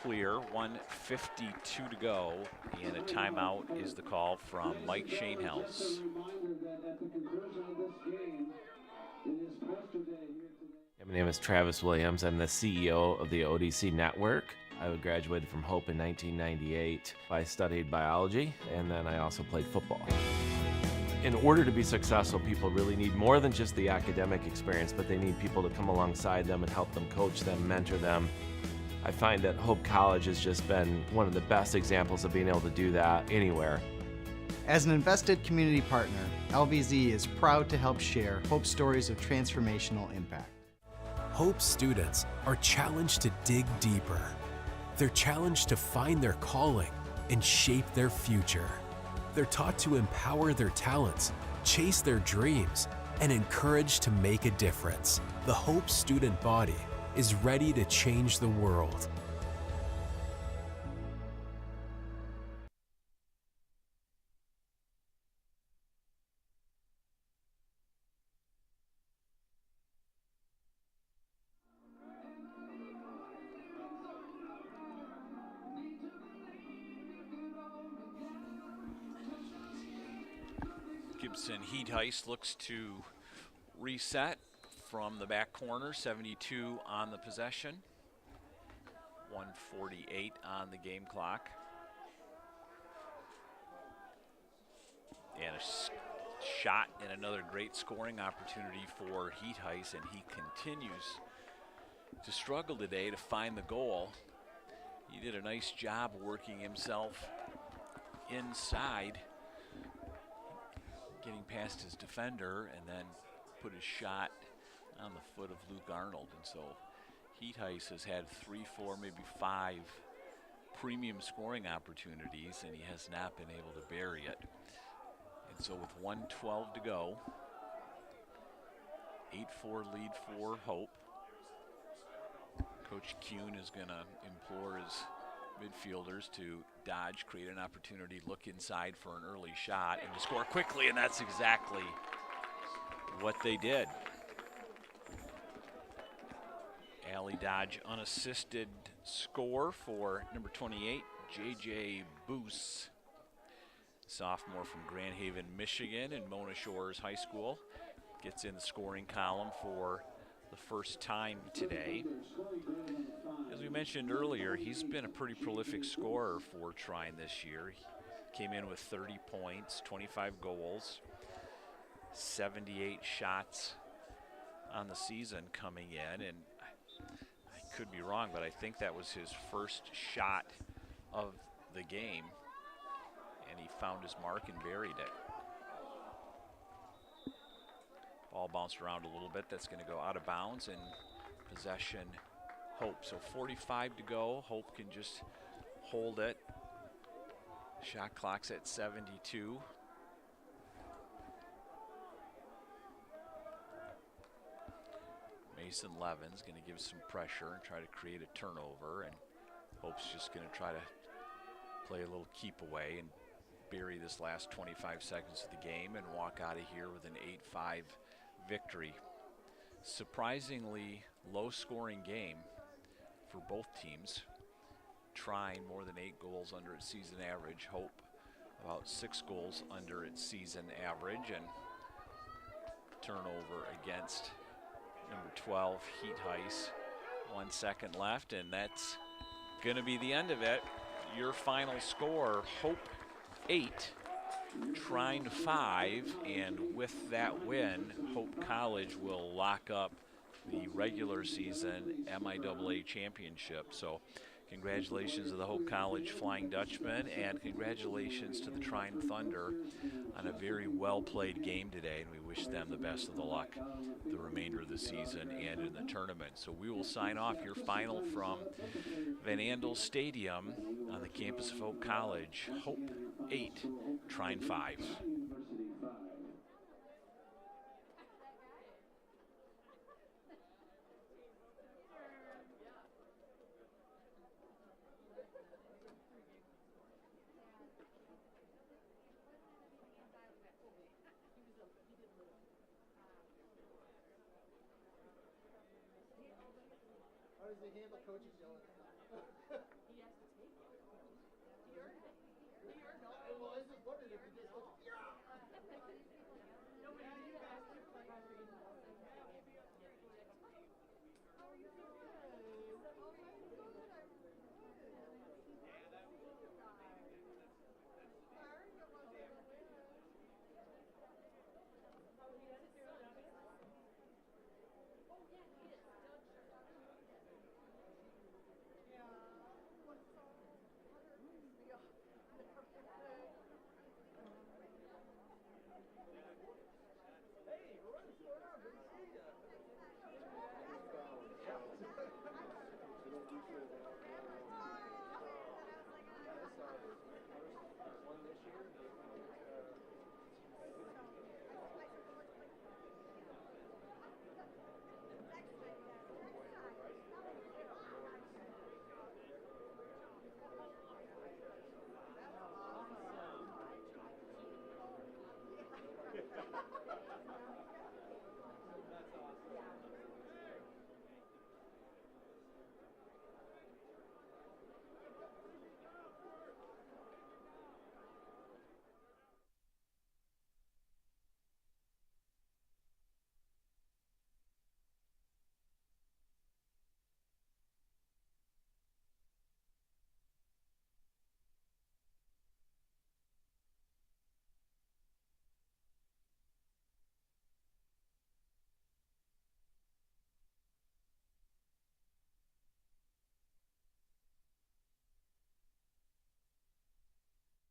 clear, 1:52 to go, and a timeout is the call from Mike Schoenhaus. My name is Travis Williams. I'm the CEO of the ODC Network. I graduated from Hope in 1998. I studied biology, and then I also played football. In order to be successful, people really need more than just the academic experience, but they need people to come alongside them and help them coach them, mentor them. I find that Hope College has just been one of the best examples of being able to do that anywhere. As an invested community partner, LVZ is proud to help share Hope's stories of transformational impact. Hope students are challenged to dig deeper. They're challenged to find their calling and shape their future. They're taught to empower their talents, chase their dreams, and encouraged to make a difference. The Hope student body is ready to change the world. Gibson Heat Heist looks to reset from the back corner, 72 on the possession, 1:48 on the game clock. And a shot and another great scoring opportunity for Heat Heist, and he continues to struggle today to find the goal. He did a nice job working himself inside, getting past his defender, and then put his shot on the foot of Luke Arnold. And so Heat Heist has had 3, 4, maybe 5 premium scoring opportunities, and he has not been able to bury it. And so with 1:12 to go, 8-4 lead for Hope. Coach Kuhn is going to implore his midfielders to dodge, create an opportunity, look inside for an early shot, and to score quickly, and that's exactly what they did. Allie Dodge unassisted score for number 28, J.J. Boos, sophomore from Grand Haven, Michigan, and Mona Shores High School. Gets in the scoring column for the first time today. As we mentioned earlier, he's been a pretty prolific scorer for Trine this year. He came in with 30 points, 25 goals, 78 shots on the season coming in, and I could be wrong, but I think that was his first shot of the game, and he found his mark and buried it. Ball bounced around a little bit. That's going to go out of bounds, and possession Hope. So 45 to go. Hope can just hold it. Shot clock's at 72. Mason Levin's going to give some pressure and try to create a turnover, and Hope's just going to try to play a little keep away and bury this last 25 seconds of the game and walk out of here with an 8-5 victory. Surprisingly low scoring game for both teams. Trine more than 8 goals under its season average. Hope about 6 goals under its season average, and turnover against number 12, Heat Heist. 1 second left, and that's going to be the end of it. Your final score, Hope 8, Trine 5, and with that win, Hope College will lock up the regular season MIAA championship. So congratulations to the Hope College Flying Dutchman, and congratulations to the Trine Thunder on a very well-played game today, and we wish them the best of the luck the remainder of the season and in the tournament. So we will sign off your final from Van Andel Stadium on the campus of Hope College. Hope 8, Trine 5. does he handle coaches yelling at him? He has to take it. He earned it. He earned it. Well, I just wondered if he just looks